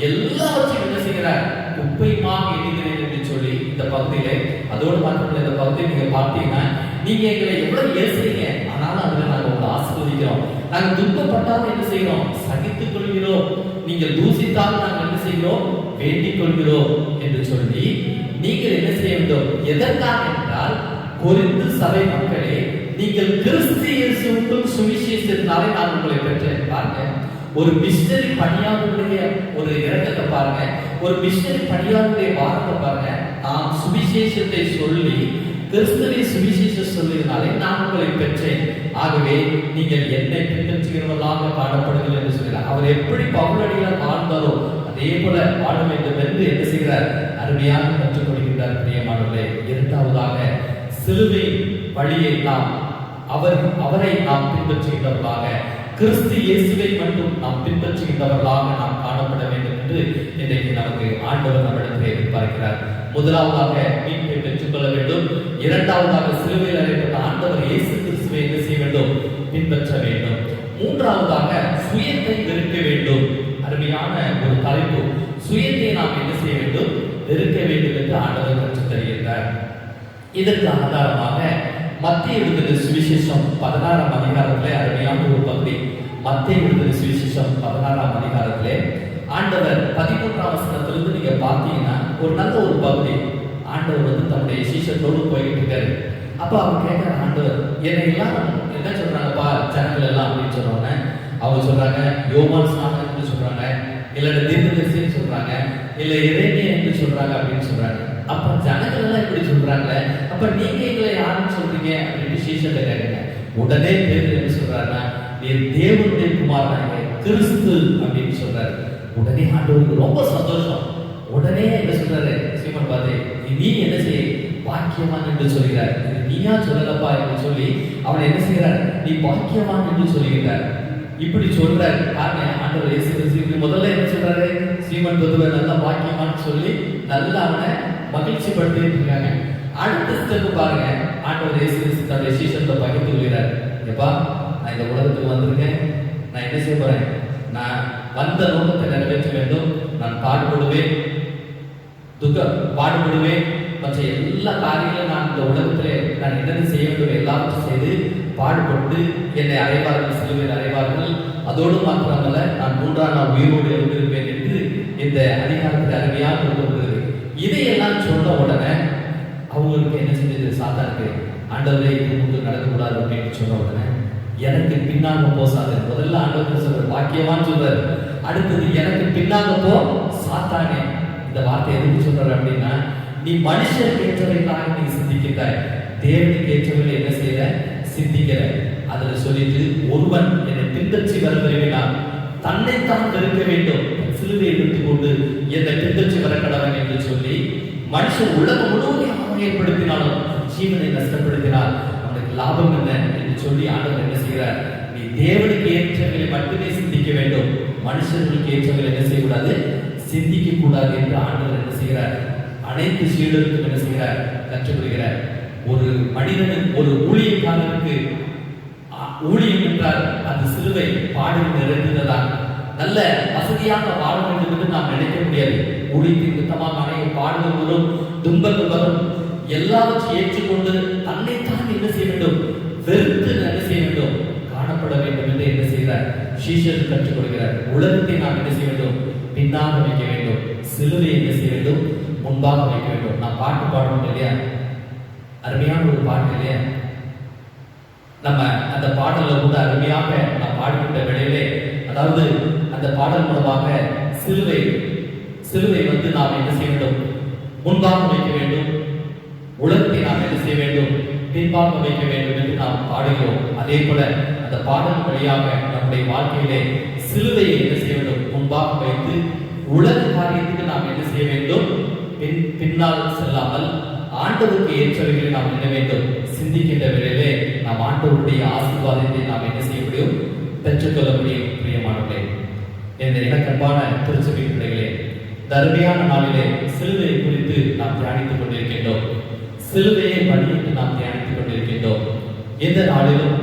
எல்லாவற்றையும் என்ன செய்கிறார்? குப்பைமாக எண்ணுகிறேன் என்று சொல்லி இந்த பகுதியில, அதோடு மாத்திரமல்ல, இந்த பகுதியை நீங்க பார்த்தீங்கன்னா, நீங்க எங்களை எவ்வளவு ஏசுறீங்க, ஆனாலும் அதுல நாங்க உங்களை ஆசீர்வதிக்கிறோம். நாங்க துன்பப்பட்டாலும் என்ன செய்கிறோம்? சகித்துக் கொள்கிறோம். நீங்கள் தூசித்தாலும் நாங்கள் என்ன செய்கிறோம்? வேண்டிக் கொள்கிறோம் என்று சொல்லி நீங்கள் என்ன செய்ய வேண்டும்? எதற்காக என்றால், கொரிந்து சபை மக்களே, நீங்கள் கிறிஸ்து இயேசுவுக்கும் சுவிசேஷத்தினாலே நான் உங்களை பெற்றேன். பாருங்க, ஒரு மிஷனரி பணியாளருடைய ஒரு இரக்கத்தை பாருங்க, ஒரு மிஷனரி பணியாளருடைய வார்த்தை பாருங்க. நாம் சுவிசேஷத்தை சொல்லி, கிறிஸ்துவை சுவிசேஷம் சொல்லினாலே நான் உங்களை பெற்றேன். ஆகவே நீங்கள் என்னை பின்பற்றுகிறவர்களாக காணப்படுங்கள் என்று சொல்கிறார். அவர் எப்படி பவுலடிகளார் வாழ்ந்தாரோ அதே போல வாழ வேண்டும் என்று என்ன செய்கிறார்? அருமையாக கற்றுக் கொடுக்கின்றார். பிரியமானவர்களே, இரண்டாவதாக சிலுவை வழியை நாம் அவரை நாம் பின்பற்றுகின்றவர்களாக, கிறிஸ்து இயேசுவை மட்டும் நாம் பின்பற்றுகின்றவர்களாக நாம் காணப்பட வேண்டும் என்று இன்றைக்கு நமக்கு ஆண்டவர் நம்மிடத்தில் எதிர்பார்க்கிறார். முதலாவதாக மீட்பை பெற்றுக் கொள்ள வேண்டும். இரண்டாவதாக சிலுவையில் அறையப்பட்ட ஆண்டவர் இயேசு கிறிஸ்துவை என்ன செய்ய வேண்டும்? பின்பற்ற வேண்டும். மூன்றாவதாக சுயத்தை வெறுக்க வேண்டும். அருமையான ஒரு தலைப்பு. சுயத்தை நாம் என்ன செய்ய வேண்டும்? வெறுக்க வேண்டும் என்று ஆண்டவர் கற்றுத் தருகிறார். இதற்கு ஆதாரமாக மத்தேயு எழுதின சுவிசேஷம் 16ஆம் அதிகாரத்திலே அருமையான ஒரு பகுதி. மத்தேயு எழுதின சுவிசேஷம் 16ஆம் அதிகாரத்திலே ஆண்டவர் 13ஆம் வசனத்திலிருந்து நீங்க பார்த்தீங்கன்னா ஒரு நல்ல ஒரு பகுதி. ஆண்டவர் தன்னுடைய சீஷத்தோடு போயிட்டு இருக்காரு. அப்ப அவர் கேட்கிற, ஆண்டவர் என்னை எல்லாம் என்ன சொல்றாங்கப்பா ஜனங்கள் எல்லாம் அப்படின்னு சொல்றாங்க. அவங்க சொல்றாங்க யோவான் ஸ்நானன் சொல்றாங்க, இல்ல தீர்க்கதரிசின்னு சொல்றாங்க, இல்ல எரேமியா என்று சொல்றாங்க அப்படின்னு சொல்றாங்க. அப்ப ஜனங்கள் எல்லாம் இப்படி சொல்றாங்களே, அப்ப நீங்க எங்களை யாருன்னு சொல்றீங்க அப்படின்னு சீஷத்தை கேட்குங்க. உடனே பேர் என்ன சொல்றாருன்னா, நீ தேவனுடைய குமாரனாகிய கிறிஸ்து அப்படின்னு சொல்றாரு. உடனே ஆண்டவருக்கு ரொம்ப சந்தோஷம். உடனே என்ன சொல்றாரு சீமோன் பார்த்து, நீ என்ன செய்ய பாக்கியவான் என்று சொல்கிறார், நீயா சொல்லலப்பா என்று சொல்லி அவனை என்ன செய்கிறார், நீ பாக்கியவான் என்று சொல்லுகிறார். இப்படி சொல்றாரு பாருங்க. ஆண்டவர் இயேசு கிறிஸ்து முதல்ல என்ன சொல்றாரு, சீமோன் பேதுருவை நல்லா பாக்கியவான்னு சொல்லி நல்லா அவனை மகிழ்ச்சி படுத்திட்டு இருக்காங்க. அடுத்த ஸ்டெப் பாருங்க, ஆண்டவர் இயேசு கிறிஸ்து தன்னுடைய சீஷர்களை பகிர்ந்து கொள்கிறார். எப்பா, நான் இந்த உலகத்துக்கு வந்திருக்கேன், நான் என்ன செய்ய போறேன், நான் வந்த நோக்கத்தை நிறைவேற்ற வேண்டும், நான் பாடுபடுவேன், பாடுபடுவேன், மற்ற எல்லா காரியங்களும் நான் இந்த உலகத்திலே நான் என்னென்ன செய்ய வேண்டும் எல்லாவற்றையும் செய்து பாடுபட்டு என்னை அறைவார்கள், சிலுவையில் அறைவார்கள், அதோடு மாத்திரமல்ல நான் 3ஆம் நாள் உயிரோடு எழுந்திருப்பேன் என்று இந்த அதிகாரத்தில் அருமையாக கொடுக்கப்படுகிறது. இதையெல்லாம் சொன்ன உடனே அவங்களுக்கு என்ன செஞ்சது, சாத்தானுக்கு ஆண்டவரே இது முன்பு நடக்கக்கூடாது அப்படின்னு சொன்ன உடனே எனக்கு பின்னாக போசாது. முதல்ல ஆண்டவர் சொல்ற பாக்கியவான் சொல்றாரு, அடுத்தது எனக்கு பின்னாக போ சாத்தானே. இந்த வார்த்தை எதுக்கு சொல்றாரு அப்படின்னா, நீ மனுஷருக்கு ஏற்றவைகளாக நீ சிந்திக்கிறாய், தேவனுக்கு ஏற்றவைகளை என்ன செய்யற சிந்திக்கிற. அதுல சொல்லிட்டு ஒருவன் என்னை பின்பற்றி வர விரும்பினால் தன்னைத்தான் வெறுக்க வேண்டும், சிலுவை எடுத்துக்கொண்டு என்னை பின்பற்றி வர கடவன் என்று சொல்லி மனுஷன் உலகம் முழுவதும் ஏற்படுத்தினாலும் ஜீவனை நஷ்டப்படுத்தினால் அவனுக்கு லாபம் என்ன என்று சொல்லி ஆண்டவர் என்ன செய்கிறார், நீ தேவனுக்கு ஏற்றவைகளை மட்டுமே சிந்திக்க வேண்டும், மனுஷர்களுக்கு ஏற்றவைகளை என்ன செய்யக்கூடாது, சிந்திக்க கூடாது என்று ஆண்டவர் என்ன செய்கிறார், அனைத்து சீடருக்கும் என்ன செய்கிறார், கற்றுக்கொள்கிறார். ஒரு மனிதனுக்கு, ஒரு ஊழியக்காரனுக்கு ஊழியம் என்றால் அந்த சிலுவை பாடல் நிறைந்ததுதான். நல்ல வசதியாக வாழ வேண்டும் என்று நாம் நினைக்க முடியாது. ஊழியத்தின் மித்தமாக அனைத்து பாடுகள் வரும், துன்பங்கள் வரும், எல்லாவற்றையும் ஏற்றுக்கொண்டு தன்னைத்தான் என்ன செய்ய வேண்டும், வெறுத்து என்ன செய்ய வேண்டும், காணப்பட வேண்டும் என்று என்ன செய்கிறார், சீஷர் கற்றுக் கொடுக்கிறார். உலகத்தை நாம் என்ன செய்ய வேண்டும், பின்னாக வைக்க வேண்டும், சிலுவை என்ன செய்ய வேண்டும், முன்பாக வைக்க வேண்டும். நான் பாட்டு பாடணும் இல்லையா, அருமையான ஒரு பாட்டு இல்லையா, நம்ம அந்த பாடல்ல கூட அருமையாக நாம் பாடுகின்ற வேளையிலே, அதாவது அந்த பாடல் மூலமாக சிலுவை வந்து நாம் என்ன செய்ய வேண்டும், முன்பாக வைக்க வேண்டும், உலகத்தை நாம் என்ன செய்ய வேண்டும், பின்பாக வைக்க வேண்டும் என்று நாம் பாடுகிறோம். அதே போல அந்த பாடல் வழியாக நம்முடைய வாழ்க்கையிலே சிலுவையை என்ன செய்ய வேண்டும், முன்பாக வைத்து உலக காரியத்துக்கு நாம் என்ன செய்ய வேண்டும், பின்னால் செல்லாமல் ஆண்டவருக்கு ஏற்றவைகளை நாம் என்ன வேண்டும், சிந்திக்கின்ற வேளையிலே நாம் ஆண்டவருடைய ஆசீர்வாதத்தை நாம் என்ன செய்ய முடியும், பெற்றுக்கொள்ள முடியும். பிரியமானவர்களே, இந்த இலக்கப்பான திருச்சபை பிள்ளைகளே, தர்மையான நாளிலே சிலுவையை குறித்து நாம் தியானித்துக் கொண்டிருக்கின்றோம். சிலுவையை வழியிட்டு நாம் தியானித்துக் கொண்டிருக்கின்றோம். இந்த நாளிலும்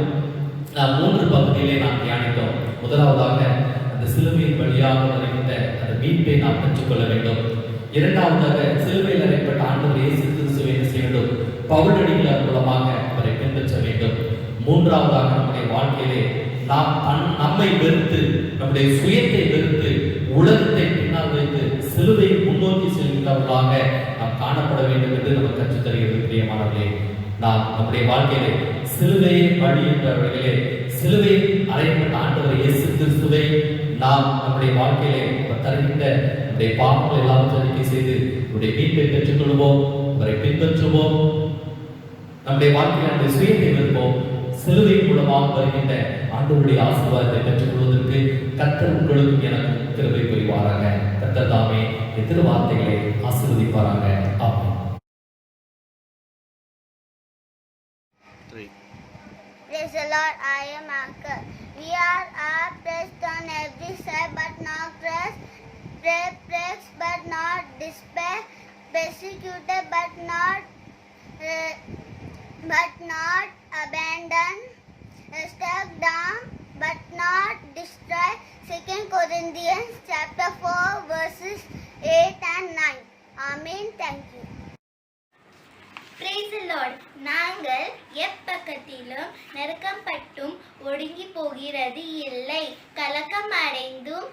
நாம் 3 பகுதியிலே நாம் தியானித்தோம். முதலாவதாக அந்த சிலுவையின் வழியாக வருகின்ற அந்த மீட்பை நாம் பெற்றுக்கொள்ள வேண்டும். இரண்டாவதாக சிலுவையில் அறையப்பட்ட ஆண்டவர் இயேசு கிறிஸ்துவை என்ன செய்ய வேண்டும், பவுலடிகள் மூலமாக அவரை பின்பற்ற வேண்டும். மூன்றாவதாக நம்முடைய வாழ்க்கையிலே நாம் நம்மை வெறுத்து, நம்முடைய சுயத்தை வெறுத்து, உலகத்தை பின்னால் வைத்து சிலுவை முன்னோக்கி செல்கின்றவர்களாக நாம் காணப்பட வேண்டும் என்று நமக்கு கற்றுத் தருகிறது. பிரியமானவர்களே, நாம் நம்முடைய வாழ்க்கையிலே சிலுவையை வழியின்றவர்களே, சிலுவை அறையப்பட்ட ஆண்டவர் இயேசு கிறிஸ்துவை நாம் நம்முடைய வாழ்க்கையிலே தருகின்ற நம்முடைய பாவங்கள் எல்லாவற்றையும் அறிக்கை செய்து நம்முடைய மீட்பை பெற்றுக் கொள்வோம், அவரை பின்பற்றுவோம், நம்முடைய வாழ்க்கையில் நம்முடைய சுயத்தை வெறுப்போம். சிலுவை மூலமாக வருகின்ற ஆண்டவருடைய ஆசீர்வாதத்தை பெற்றுக் கொள்வதற்கு கர்த்தர் உங்களுக்கும் எனக்கும் கிருபை புரிவாராக. கர்த்தர் தாமே எதிர் வார்த்தைகளை ஆசீர்வதிப்பாராக. ஆமென். Praise the Lord, I am Anchor. We are pressed on every side but not crushed, perplexed but not despair, persecuted but not abandoned, struck down but not destroyed. 2 Corinthians chapter 4 verses 8 and 9. Amen. Thank you. Praise the Lord. நாங்கள் எப்பக்கத்திலும் நெருக்கப்பட்டும் ஒடுங்கி போகிறது இல்லை, கலக்கம் அடைந்தும்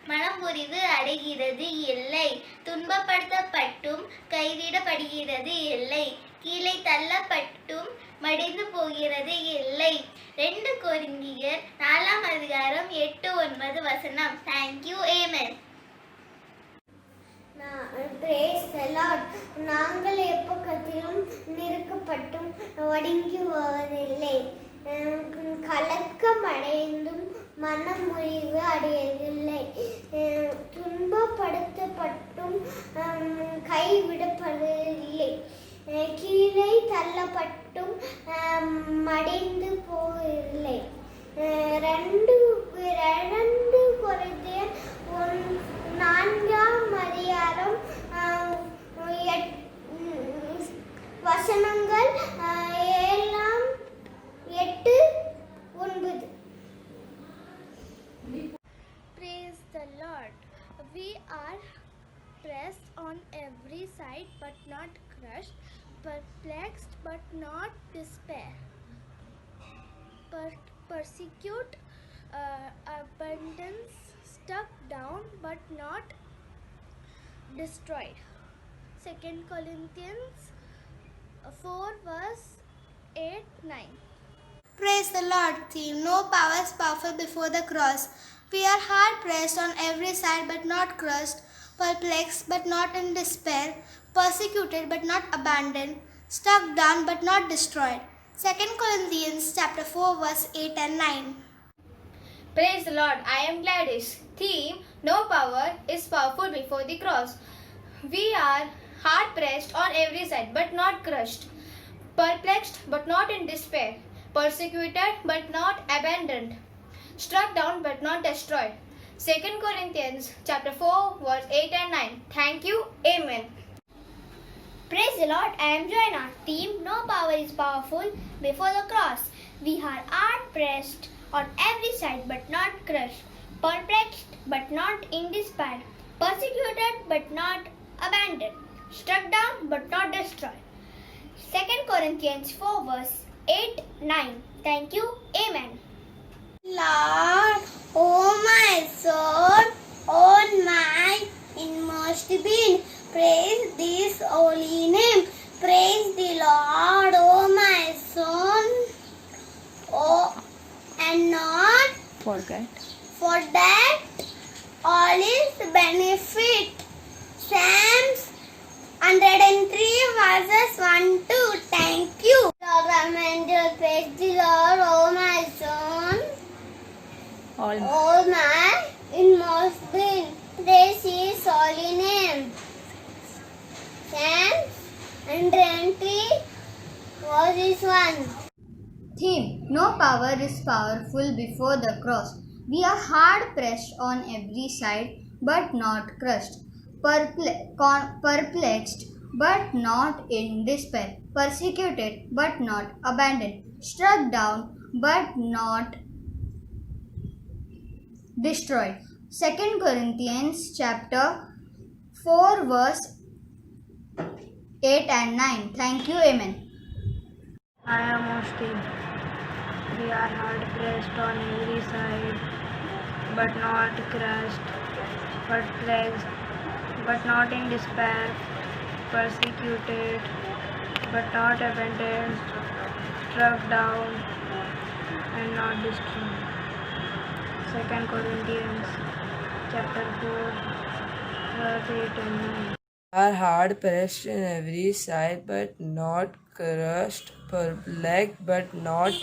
மனமுறிவு அடைகிறது இல்லை, துன்பப்படுத்தப்பட்டும் கைவிடப்படுகிறது இல்லை, கீழே தள்ளப்பட்டும் மடிந்து போகிறது இல்லை. 2 கொரிந்தியர் 4ஆம் அதிகாரம் 8-9 வசனம். Thank you. Amen. Praise the Lord. நாங்கள் எப்பக்கத்திலும் நெருக்கப்பட்டும் ஒடுங்கி போவதில்லை, கலக்கம் அடைந்தும் மனமுறிவு அடையவில்லை. துன்பப்படுத்தப்பட்டும் கைவிடப்படவில்லை. கீழே தள்ளப்பட்டும் மடிந்து போகவில்லை. 2 கொரிந்தியர் 4ஆம் அதிகாரம் வசனங்கள் 8, 9. Praise the Lord. We are pressed on every side but not crushed, perplexed but not despair, persecute, abundance, struck down but not destroyed. 2 Corinthians 4 verse 8, 9. Praise the Lord. Theme: No power is powerful before the cross. We are hard pressed on every side but not crushed, perplexed but not in despair, persecuted but not abandoned, struck down but not destroyed. 2 Corinthians chapter 4 verse 8 and 9. Praise the Lord. I am Gladys. Theme: No power is powerful before the cross. We are hard pressed on every side but not crushed, perplexed but not in despair, persecuted but not abandoned, struck down but not destroyed. 2 Corinthians chapter 4 verse 8 and 9. Thank you. Amen. Praise the Lord. I am Joanna. Theme: No power is powerful before the cross. We are hard pressed on every side but not crushed, perplexed but not in despair, persecuted but not abandoned, struck down but not destroyed. 2 Corinthians 4 verse 8, 9. Thank you. Amen. Lord, oh my soul, all my inmost being, praise this holy name. Praise the Lord, oh my soul, oh, and not forget all his benefit. Psalms 103 verses 1, 2. Thank you. Lord, praise the Lord, oh my soul, all my inmost being, praise his holy name. Psalms 103 verses 1. Theme: No power is powerful before the cross. We are hard pressed on every side but not crushed, perplexed but not in despair, persecuted but not abandoned, struck down but not destroyed. 2 Corinthians chapter 4 verse 8 and 9. Thank you. Amen. I am Austin. We are hard pressed on every side, but not crushed, perplexed, but not in despair, persecuted, but not abandoned, struck down, and not destroyed. 2 Corinthians chapter 4, verse 8 and 9. Are hard pressed in every side, but not crushed, perplexed, but not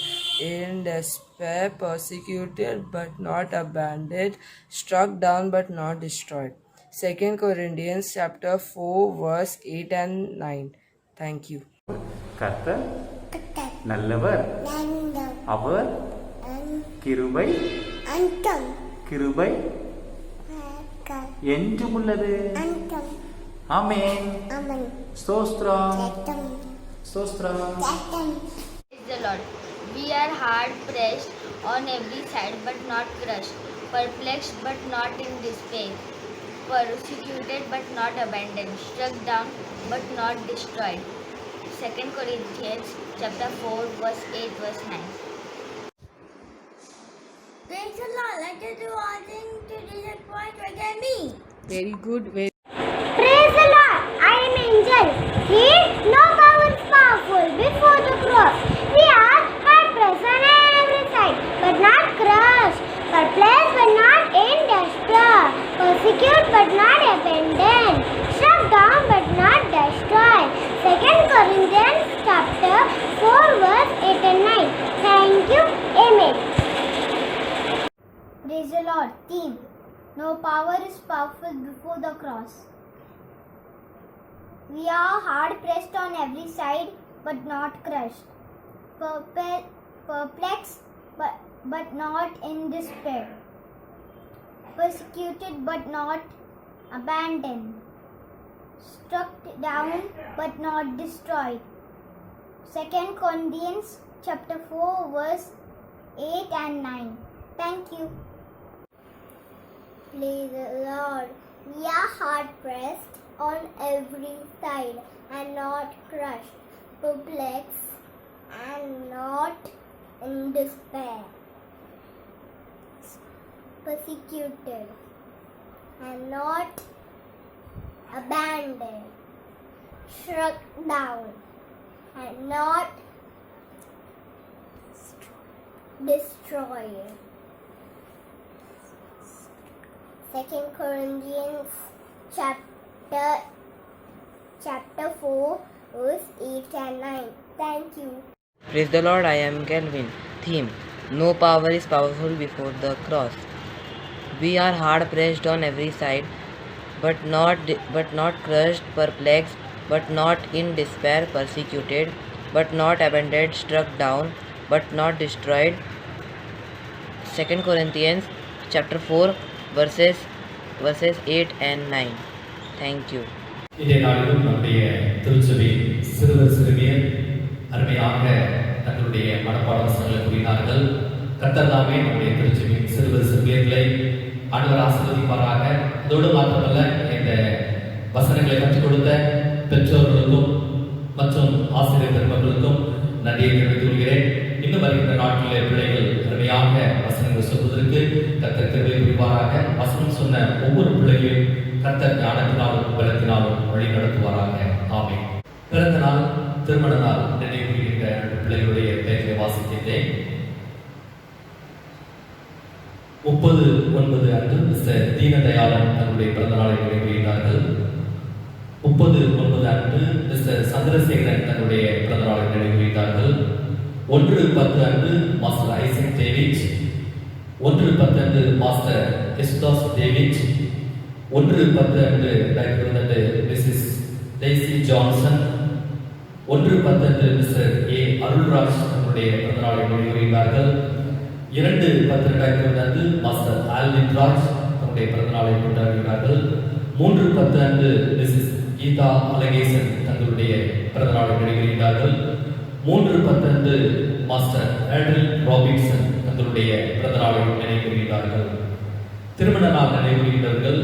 in despair, persecuted, but not abandoned, struck down, but not destroyed. 2 Corinthians chapter 4, verse 8 and 9. Thank you. கர்த்தர் நல்லவர், அவர் கிருபை கிருபை என்றும் உள்ளது. ஆமென். ஸ்தோத்திரம் ஸ்தோத்திரம். Praise the Lord. We are hard pressed on every side but not crushed, perplexed but not in despair, persecuted but not abandoned, struck down but not destroyed. 2 Corinthians chapter 4 verse 8 verse 9. Praise the Lord. Let us do all things to disappoint again me. Very good. Praise the Lord. I am Angel. Here, no power is powerful before the cross. We are hard pressed on every side, but not crushed, perplexed but not in despair, persecuted but not abandoned, struck down but not destroyed. 2 Corinthians chapter 4 verse 8 and 9. Thank you. Amen. Praise the Lord. Theme: No power is powerful before the cross. We are hard pressed on every side, but not crushed. Perplexed, but not in despair. Persecuted, but not abandoned. Struck down, but not destroyed. 2 Corinthians chapter 4, verse 8 and 9. Thank you. Praise the Lord. We are hard pressed on every side and not crushed, perplexed and not in despair, persecuted and not abandoned, struck down and not destroyed. 2 Corinthians chapter 4, verse 8 and 9. Thank you. Praise the Lord, I am Kelvin. Theme: No power is powerful before the cross. We are hard pressed on every side, but not crushed, perplexed, but not in despair, persecuted, but not abandoned, struck down, but not destroyed. 2 Corinthians chapter 4, verses 8 and 9. Thank you. இன்றைய நாளிலும் நம்முடைய திருச்சபை சிறுவர் சிறுமியர் அருமையாக தங்களுடைய மனப்பாட வசனங்களை கூறினார்கள். கர்த்தர் தாமே நம்முடைய திருச்சபையின் சிறுவர் சிறுமியர்களை ஆண்டவர் ஆசீர்வதிப்பாராக. அதோடு மாத்திரமல்ல, இந்த வசனங்களை கற்றுக் கொடுத்த பெற்றோர்களுக்கும் மற்றும் ஆசிரியர் பெருமக்களுக்கும் நன்றியை தெரிவித்துக் கொள்கிறேன். இன்னும் வருகின்ற நாட்களில் பிள்ளைகள் அருமையாக வசனங்கள் சொல்வதற்கு கர்த்தர் கிருபை புரிவாராக. வசனம் சொன்ன ஒவ்வொரு பிள்ளைகளையும் கர்த்தர் ஞானத்தினாலும் பலத்தினாலும் வழி நடத்துவாராக. ஆமென். பிறந்த நாள், திருமண நாள் நினைவு கூறுகின்ற பிள்ளைகளுடைய பெயர்களை வாசிக்கின்றேன். 30/9 அன்று மிஸ்டர் தீனதயாளன் தன்னுடைய பிறந்த நாளை நினைவுகிறார்கள். 30/9 அன்று மிஸ்டர் சந்திரசேகரன் தன்னுடைய பிறந்த நாளை நினைவுகிறார்கள். 1/10 அன்று மாஸ்டர் ஐசக் டேவிட். 1/10 அன்று மாஸ்டர் எஸ்டாஸ் டேவிட். 1/10 அன்று டாக்டர் மிஸ்ஸஸ் டெய்சி ஜான்சன். 1/10 அன்று மிஸ்டர் ஏ அருள்ராஜ் தன்னுடைய பிறந்த நாளை நினைவுகிறார்கள். 2/10 அன்று மாஸ்டர் ஆல்வின் ராஜ் தன்னுடைய பிறந்த நாளை கொண்டாடுகிறார்கள். 3/10 அன்று மிஸ்ஸஸ் கீதா அலகேசன் தங்களுடைய பிறந்த நாளை நினைவுகிறார்கள். 3/10 அன்று மாஸ்டர் ஆண்ட்ரில் ராபின்சன் தங்களுடைய பிறந்த நாளை நினைவுகிறார்கள். திருமண நாள் நினைவுகிறவர்கள்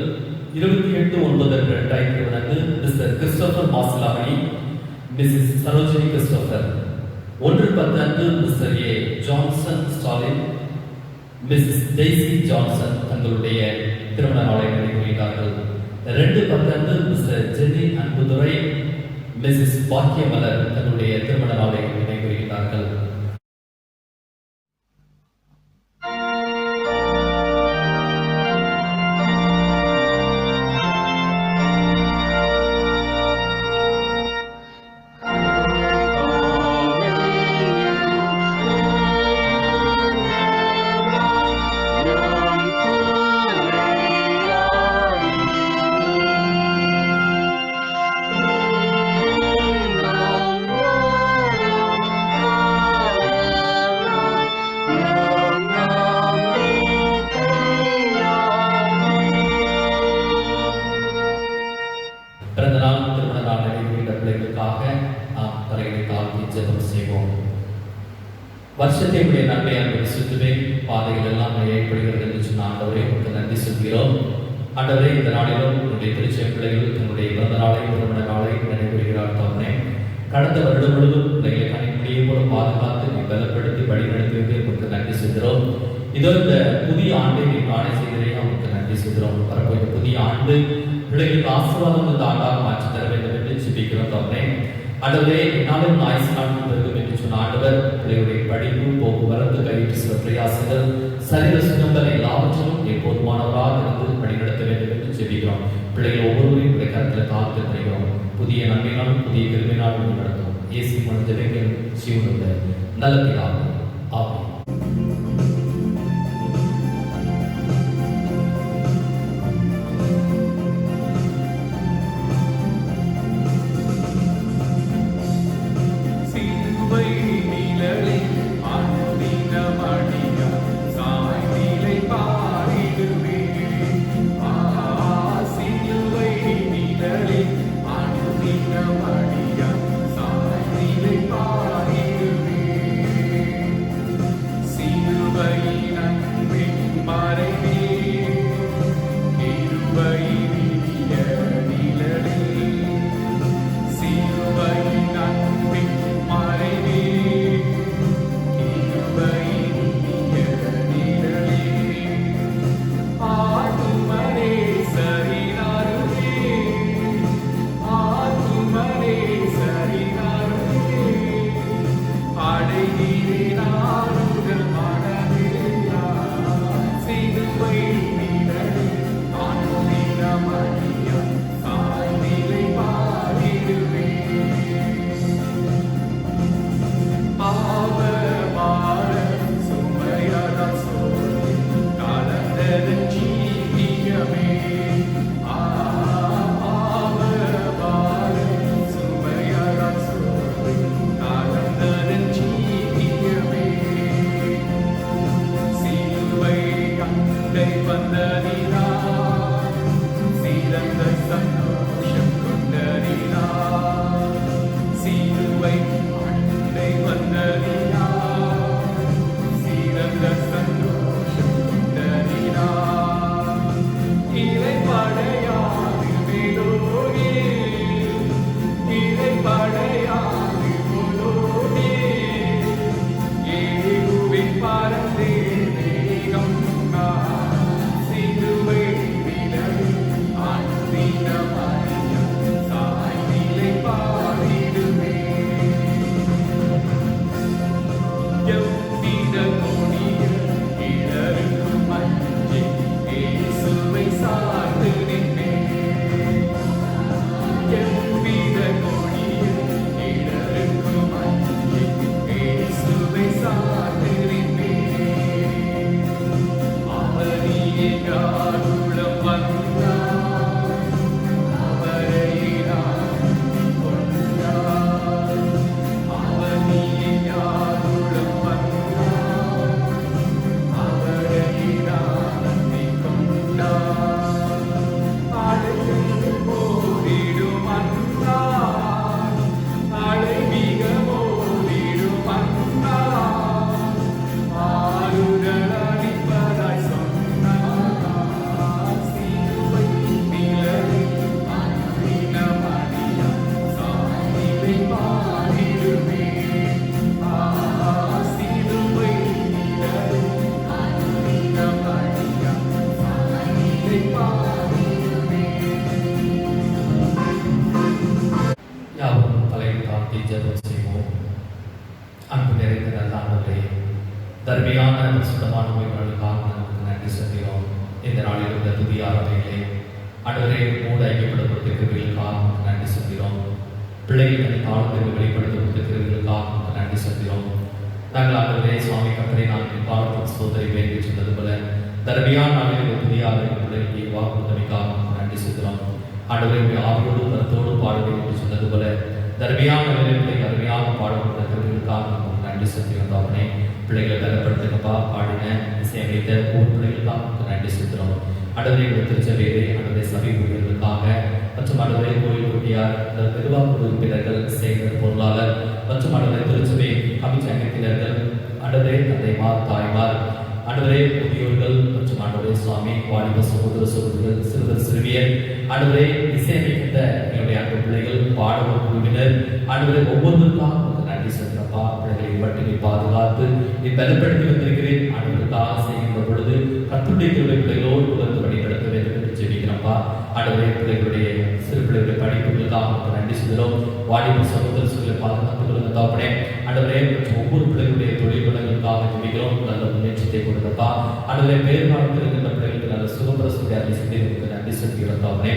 28/9/2020 அன்று Mr Christopher Masilamani, Mrs Sarojini Christopher. 1/10 அன்று Mr A Johnson Stalin, Mrs Daisy Johnson தங்களுடைய திருமண நாளை நினைவுகிறார்கள். 2/10 அன்று Mr Jenny Anbudurai, Mrs Bakkiyamalar தங்களுடைய திருமண நாளை நினைவுகிறார்கள். வருஷத்தை உடைய நன்மை அன்பை சுற்றுவேன், பாதைகள் எல்லாம் ஏற்படுகிறது என்று சொன்ன ஆண்டவரே உங்களுக்கு நன்றி சொல்கிறோம். ஆண்டவரே, இந்த நாளிலும் உங்களுடைய திருச்சபை பிள்ளைகள் தன்னுடைய பிறந்த நாளை, திருமண நாளை நினைவுகிறார். தவறே கடந்த வருடம் முழுவதும் பிள்ளைகளை கணிப்படியே போல பாதுகாத்து பலப்படுத்தி வழிநடத்தி உங்களுக்கு நன்றி சொல்கிறோம். இதோ இந்த புதிய ஆண்டை நீ காண செய்கிறேன், உங்களுக்கு நன்றி சொல்கிறோம். வரப்போகிற புதிய ஆண்டு பிள்ளைகளுக்கு ஆசீர்வாதம் இந்த ஆண்டாக மாற்றி தர வேண்டும் என்று ஜெபிக்கிறோம். தவறே ஆண்டவரே, நாளும் ஆயுசு நாட்கள் பெருகும் என்று சொன்ன ஆண்டவர் பிள்ளைகளுடைய படிப்பு, போக்குவரத்து, கையிட்டு சில பிரயாசங்கள், சரீர சுகங்கள் எல்லாவற்றிலும் எப்போதுமானவராக இருந்து வழிநடத்த வேண்டும் என்று ஜெபிக்கிறோம். பிள்ளைகள் ஒவ்வொருவரையும் பிள்ளை கருத்தில் காத்து வருகிறோம். புதிய நன்மையினாலும் புதிய கிருபையினாலும் நடத்தும். இயேசு மன ஜெபங்கள் ஜீவனுள்ள நல்ல பிதாவே. ஆமென். தர்மியான சுத்தமான உயிர்களுக்காக நமக்கு நன்றி சொல்கிறோம். இந்த நாளில் இந்த புதிய ஆராதனைகளை ஆண்டவரே மூட ஐக்கியப்படுத்துவதற்காக நமக்கு நன்றி சொல்கிறோம். பிள்ளைகள் தன் காலத்திற்கு வெளிப்படுத்துவதற்காக நமக்கு நன்றி சொல்கிறோம். நாங்கள் ஆண்டவரே சுவாமி கத்தரை நாங்கள் பாடத்தின் சோதனை வேண்டி சொன்னது போல தர்மியான நாளில் இந்த புதிய ஆராதனை பிள்ளைகளுக்கு வாக்குறுதலுக்காக நமக்கு நன்றி சொல்கிறோம். ஆண்டவரை ஆவியோடு கருத்தோடு பாடுவேன் என்று சொன்னது போல தர்மியான நிலையத்தை அருமையாக பாடுபட்ட கருவிகளுக்காக நமக்கு நன்றி சொல்கிறோம். அவனே பிள்ளைகளை பலப்படுத்துங்கப்பா, பாடின இசையமைத்த ஊர் பிள்ளைகளுக்காக நன்றி செலுத்துகிறோம். அடவரை திருச்சபையிலே அடவரை சபை ஊழியர்களுக்காக மற்றும் அடவரை கோயில் குட்டியார் நிர்வாக உறுப்பினர்கள், செயலர், பொருளாளர் மற்றும் அடவரை திருச்சபை கமிட்டி அங்கத்தினர்கள், அடவரை தந்தைமார், தாய்மார், அடவரை முதியோர்கள் மற்றும் அடவரை சுவாமி வாலிப சகோதர சகோதரர்கள், சிறுவர் சிறுமியர், அடவரை இசையமைக்கின்ற என்னுடைய அன்பு பிள்ளைகள், பாடவர் குழுவினர், அடவரை ஒவ்வொருவருக்காக நன்றி செலுத்தப்பா. பிள்ளைகளை பட்டினி பாதுகாத்து நீ பலப்படுத்தி வந்திருக்கிறேன். ஆண்டவருக்காக செய்கின்ற பொழுது கர்த்தருடைய கிருபை பிள்ளைகளோடு உணர்ந்து வழிநடத்த வேண்டும் என்று ஜெபிக்கிறப்பா. ஆண்டவரே பிள்ளைகளுடைய சிறு பிள்ளைகளுடைய படிப்புகளுக்காக நன்றி சொல்கிறோம். வாலிப சகோதர சகோதரிகளை பாதுகாத்துக் கொள்ளுங்க தாப்பனே. ஆண்டவரே ஒவ்வொரு பிள்ளைகளுடைய தொழில் குணங்களுக்காக ஜெபிக்கிறோம். நல்ல முன்னேற்றத்தை கொடுக்கப்பா. ஆண்டவரே பேர் காலத்தில் இருக்கின்ற பிள்ளைகளுக்கு நல்ல சுகப்பிரசத்தை அறிவித்து நன்றி செலுத்துகிறோம் தாப்பனே.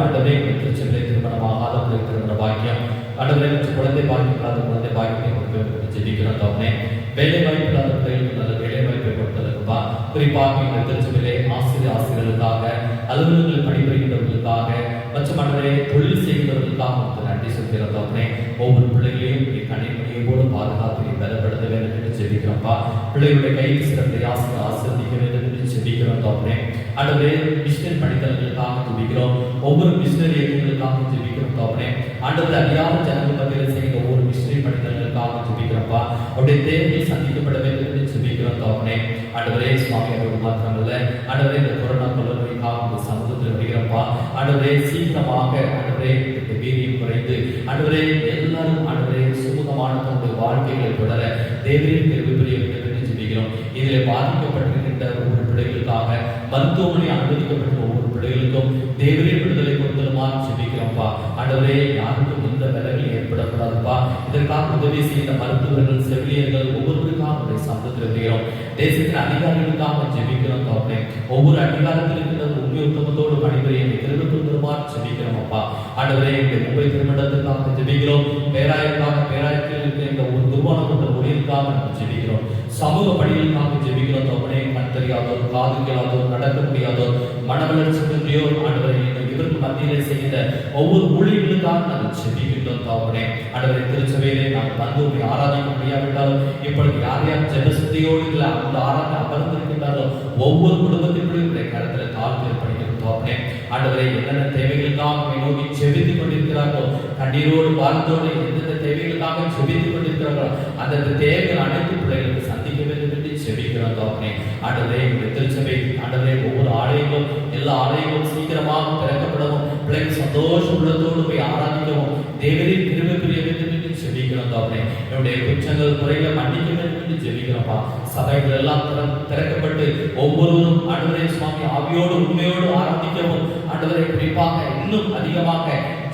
ஆண்டவரே திருச்சபையிலே திருமணமாகாத பிள்ளை திருமண பாக்கியம், ஆண்டவரே குழந்தை பாக்கியப்படாத குழந்தை பாக்கியத்தை கொடுக்க ஜெபிக்கிறோம் தாப்பனே. வேலை வாய்ப்பு இல்லாத பிள்ளைகளுக்கு நல்ல வேலை வாய்ப்பை கொடுத்ததுக்குப்பா. குறிப்பாக இந்த திருச்சபையிலே ஆசிரியர்களுக்காக, அலுவலகங்களில் பணிபுரிகின்றவர்களுக்காக மற்றும் ஆண்டவரே தொழில் செய்கின்றவர்களுக்காக நன்றி சொல்கிறோம் தாப்பனே. ஒவ்வொரு பிள்ளைகளையும் நீ கண்ணிமணியை போல பாதுகாத்து நீ பலப்படுத்த வேண்டும் என்று ஜெபிக்கிறோம்ப்பா. பிள்ளைகளுடைய கையில் சிறந்த ஆசிர்வதிக்க வேண்டும் என்று ஜெபிக்கிறோம் தாப்பனே. ஆண்டவரே மிஷனரி பணித்தல்களுக்காக ஜெபிக்கிறோம். ஒவ்வொரு மிஷனரி இயக்கங்களுக்காக ஜெபிக்கிறோம் தாப்பனே. ஆண்டவரே அறியாத ஜனங்கள் மத்தியில் செய்கிற ஒவ்வொரு மிஷனரி பணித்தல்களுக்காக ஜெபிக்கிறோம்ப்பா. அவருடைய தேவைகள் சந்திக்கப்பட வேண்டும் என்று ஜெபிக்கிறோம் தாப்பனே. ஆண்டவரே சுவாமி அவர்கள் மாத்திரமல்ல, ஆண்டவரே இந்த கொரோனா தொழில்நுட்பமாக சமூகத்தில் வருகிறப்பா. ஆண்டவரே சீக்கிரமாக ஆண்டவரே இந்த வீரியம் குறைந்து ஆண்டவரே எல்லாரும் ஆண்டவரே சுமூகமான தன்னுடைய வாழ்க்கைகளை தொடர தேவையின் தேர்வு புரிய வேண்டும் என்று ஜெபிக்கிறோம். இதில் பாதிக்கப்பட்டிருக்கின்ற ஒவ்வொரு பிள்ளைகளுக்காக, மருத்துவமனை அனுமதிக்கப்பட்ட ஒவ்வொரு பிள்ளைகளுக்கும் தேவையின் விடுதலை கொடுத்தலுமாறு ஜெபிக்கிறோம்ப்பா. ஆண்டவரே யாருக்கும் எந்த விலைகள் ஏற்படக்கூடாதுப்பா. இதற்காக உதவி செய்த மருத்துவர்கள், செவிலியர்கள் ஒவ்வொருவருக்காக உடைய சம்பளத்தில் வருகிறோம். தேசத்தின் அதிகாரிகளுக்காக ஜெபிக்கிறோம் தாப்பனே. ஒவ்வொரு அதிகாரத்தில் இருக்கிற உண்மை உத்தமத்தோடு பணிபுரிய திருவிழா பெருமாறு ஜெபிக்கிறோம் அப்பா. ஆண்டவரே இந்த மும்பை திருமணத்துக்காக ஜெபிக்கிறோம். பேராயத்திற்காக, பேராயத்தில் இருக்கிற இந்த ஒரு குருவான கொண்ட ஊழியருக்காக நம்ம ஜெபிக்கிறோம். சமூக பணிகளுக்காக ஜெபிக்கிறோம் தகப்பனே. கண் தெரியாதோர், காது கேளாதோர், நடக்க முடியாதோர், மனவளர்ச்சி குன்றியோர் ஆண்டவரே, இவருக்கு மத்தியிலே செய்த ஒவ்வொரு ஊழியர்களுக்காக நாங்கள் ஜெபிக்கின்றோம் தகப்பனே. ஆண்டவரே, திருச்சபையிலே நாங்கள் வந்து உண்மை ஆராதிக்க முடியாவிட்டாலும் இப்பொழுது யார் யார் ஜெபசுத்தியோடு இல்லை அந்த ஆராதனை அமர்ந்திருக்கின்றாரோ ஒவ்வொரு குடும்பத்திற்குள்ளும் உடைய கருத்தில் தாழ்வு ஏற்படுகிறது தகப்பனே. ஆண்டவரே, என்னென்ன தேவைகளுக்காக நோக்கி ஜெபித்துக் கொண்டிருக்கிறார்களோ, கண்ணீரோடு வாழ்ந்தோடு எந்தெந்த தேவைகளுக்காக ஜெபித்துக் கொண்டிருக்கிறார்களோ அந்த தேவைகள் அனைத்து பிள்ளைகளுக்கு சந்திக்க வேண்டும் என்று ஜெபிக்கிறோம் தகப்பனே. ஆண்டவரே, உங்களுடைய திருச்சபை ஆண்டவரே, ஒவ்வொரு ஆலயங்களும் எல்லா ஆலயங்களும் சீக்கிரமாக திறக்கப்படவும் பிள்ளைகள் சந்தோஷ உள்ளத்தோடு போய் ஆராதிக்கவும் தேவரின் கிருபை புரிய வேண்டும் என்று ஜெபிக்கிறோம் தகப்பனே. என்னுடைய குற்றங்கள் குறைகளை மன்னிக்க வேண்டும் என்று ஜெபிக்கிறோம்ப்பா. சபைகள் எல்லாம் திறக்கப்பட்டு ஒவ்வொருவரும் ஆண்டவரே சுவாமி ஆவியோடு உண்மையோடு ஆராதிக்கவும் ஆண்டவரை குறிப்பாக இன்னும் அதிகமாக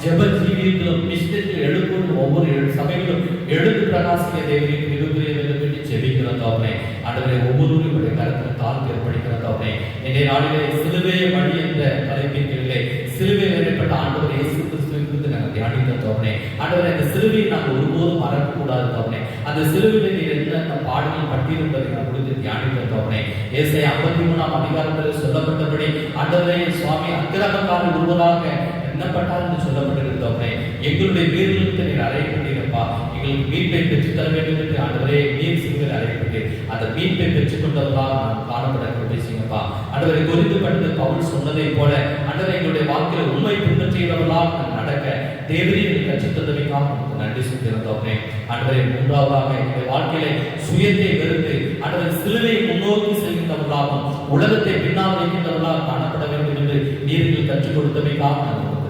ஜெப ஜீவியங்களும் மிஷனரி எழுப்பும் ஒவ்வொரு சபைகளும் எழுந்து பிரகாசிக்க தேவரின் கிருபை புரிய வேண்டும் என்று ஜெபிக்கிறோம் தகப்பனே. ஆண்டவரே, ஒவ்வொருவருடைய கருத்தில் தாழ்வு ஏற்படுகிற தகப்பனே. இன்றைய நாளிலே சிலுவை வழி என்ற தலைப்பின் கீழே சிலுவை வேறுபட்ட ஆண்டவர் இயேசு கிறிஸ்துவின் குறித்து நாங்கள் தியானித்த தகப்பனே. ஆண்டவரே, அந்த சிலுவையை நாங்கள் ஒருபோதும் மறக்க கூடாது தகப்பனே. அந்த சிலுவையில் நீர் என்னென்ன பாடுகள் பட்டிருப்பதை நான் குறித்து தியானித்த தகப்பனே. ஏசாயா 53ஆம் அதிகாரத்தில் சொல்லப்பட்டபடி ஆண்டவரே சுவாமி அக்கிரமக்காரர் ஒருவராக எண்ணப்பட்டார் என்று சொல்லப்பட்டிருந்தோமே. எங்களுடைய வீரர்களுக்கு நீர் அறையப்பட்டீரப்பா. எங்களுக்கு மீட்பை பெற்றுத் தர வேண்டும் என்று ஆண்டவரே நீர் சிலுவையில் அறையப்பட்டு அந்த மீட்பை பெற்றுக் கொண்டவர்களாக நாம் காணப்பட பேசுங்கப்பா. ஆண்டவரை குறித்துப்பட்டு பவுல் சொன்னதை போல ஆண்டவரை எங்களுடைய வாழ்க்கையில உண்மை பின்பற்றுகிறவர்களாக நடக்க தேவரீர் கற்றுத்தந்தமைக்காக நன்றி சொல்கிறோம். ஆண்டவரை, மூன்றாவதாக எங்களுடைய வாழ்க்கையில சுயத்தை வெறுத்து ஆண்டவரை சிலுவையை முன்னோக்கி செல்கின்றவர்களாகவும் உலகத்தை பின்னால் வைக்கின்றவர்களாக காணப்பட வேண்டும் என்று நீர்கள் கற்றுக் கொடுத்தமைக்காக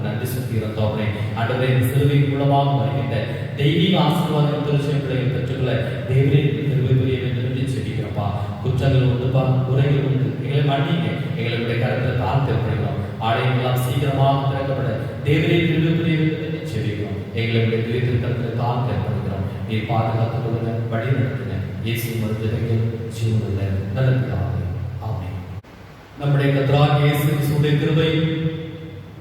நன்றி சொல்கிறோம். ஆண்டவரை, சிலுவை மூலமாக வருகின்ற தெய்வீக ஆசீர்வாதம் திருச்சபைகளை பெற்றுக்கொள்ள தேவரின் கிருபை புரிய வேண்டும் என்று ஜெபிக்கிறோம்ப்பா. குற்றங்கள் உண்டுப்பா, குறைகள் உண்டு, எங்களை மன்னிங்க. எங்களுடைய கருத்தில் தாழ்த்தப்படுகிறோம். ஆலயங்களாம் சீக்கிரமாக திறக்கப்பட தேவரின் கிருபை புரிய வேண்டும் என்று ஜெபிக்கிறோம். எங்களுடைய கருத்தில் தாழ்த்தப்படுகிறோம். நீ பாதுகாத்துக் கொள்ளுங்க, வழி நடத்துங்க. இயேசு மருத்துவர்கள் ஜீவனுள்ள நடத்துகிறார்கள். ஆமென். நம்முடைய கர்த்தராகிய இயேசு கிறிஸ்துவின் கிருபை,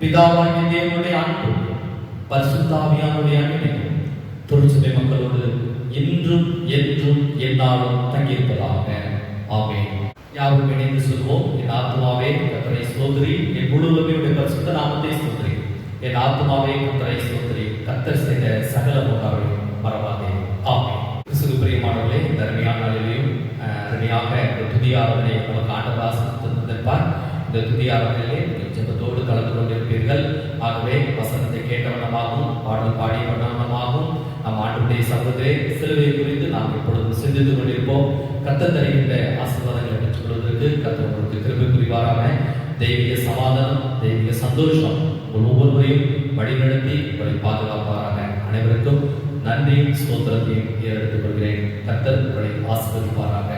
பிதாவாகிய தேவனுடைய அன்பு, பரிசுத்த ஆவியானவருடைய அன்பு திருச்சபை மக்களோடு இன்றும் என்றும் எந்நாளும் தங்கியிருப்பதாக. ஆமென். யாரும் இணைந்து சொல்வோம். என் ஆத்துமாவே கர்த்தரை ஸ்தோத்திரி, என் முழு உள்ளமையுடைய பரிசுத்த நாமத்தை ஸ்தோத்திரி. என் ஆத்துமாவே கர்த்தரை ஸ்தோத்திரி, கர்த்தர் செய்த சகல உபகாரங்களையும் மறவாதே. ஆமென். கிறிஸ்துவுக்கு பிரியமானவர்களே, இந்த அருமையான நாளிலேயும் அருமையாக இந்த துதி ஆராதனை நமக்கு ஆண்டவர் ஆசீர்வதிப்பார். இந்த துதி ஆராதனையிலே ஜெபத்தோடு கலந்து கொண்டிருப்பீர்கள். ஆகவே வசனத்தை கேட்ட வண்ணமாகவும் பாடல் பாடிய வண்ணமாகவும் நம் ஆண்டுடைய சகோதரே சிலுவை குறித்து நாம் இப்பொழுது சிந்தித்துக் கொண்டிருப்போம். கர்த்தர் தருகின்ற ஆசீர்வாதங்களை பெற்றுக் கொள்வதற்கு கர்த்தர் உங்களுக்கு கிருபை புரிவாராக. தெய்வீக சமாதானம், தெய்வீக சந்தோஷம் ஒவ்வொருவரையும் வழிநடத்தி உங்களை பாதுகாப்பாராக. அனைவருக்கும் நன்றி ஸ்தோத்திரத்தையும் ஏறெடுத்துக் கொள்கிறேன். கர்த்தர் உங்களை ஆசீர்வதிப்பாராக.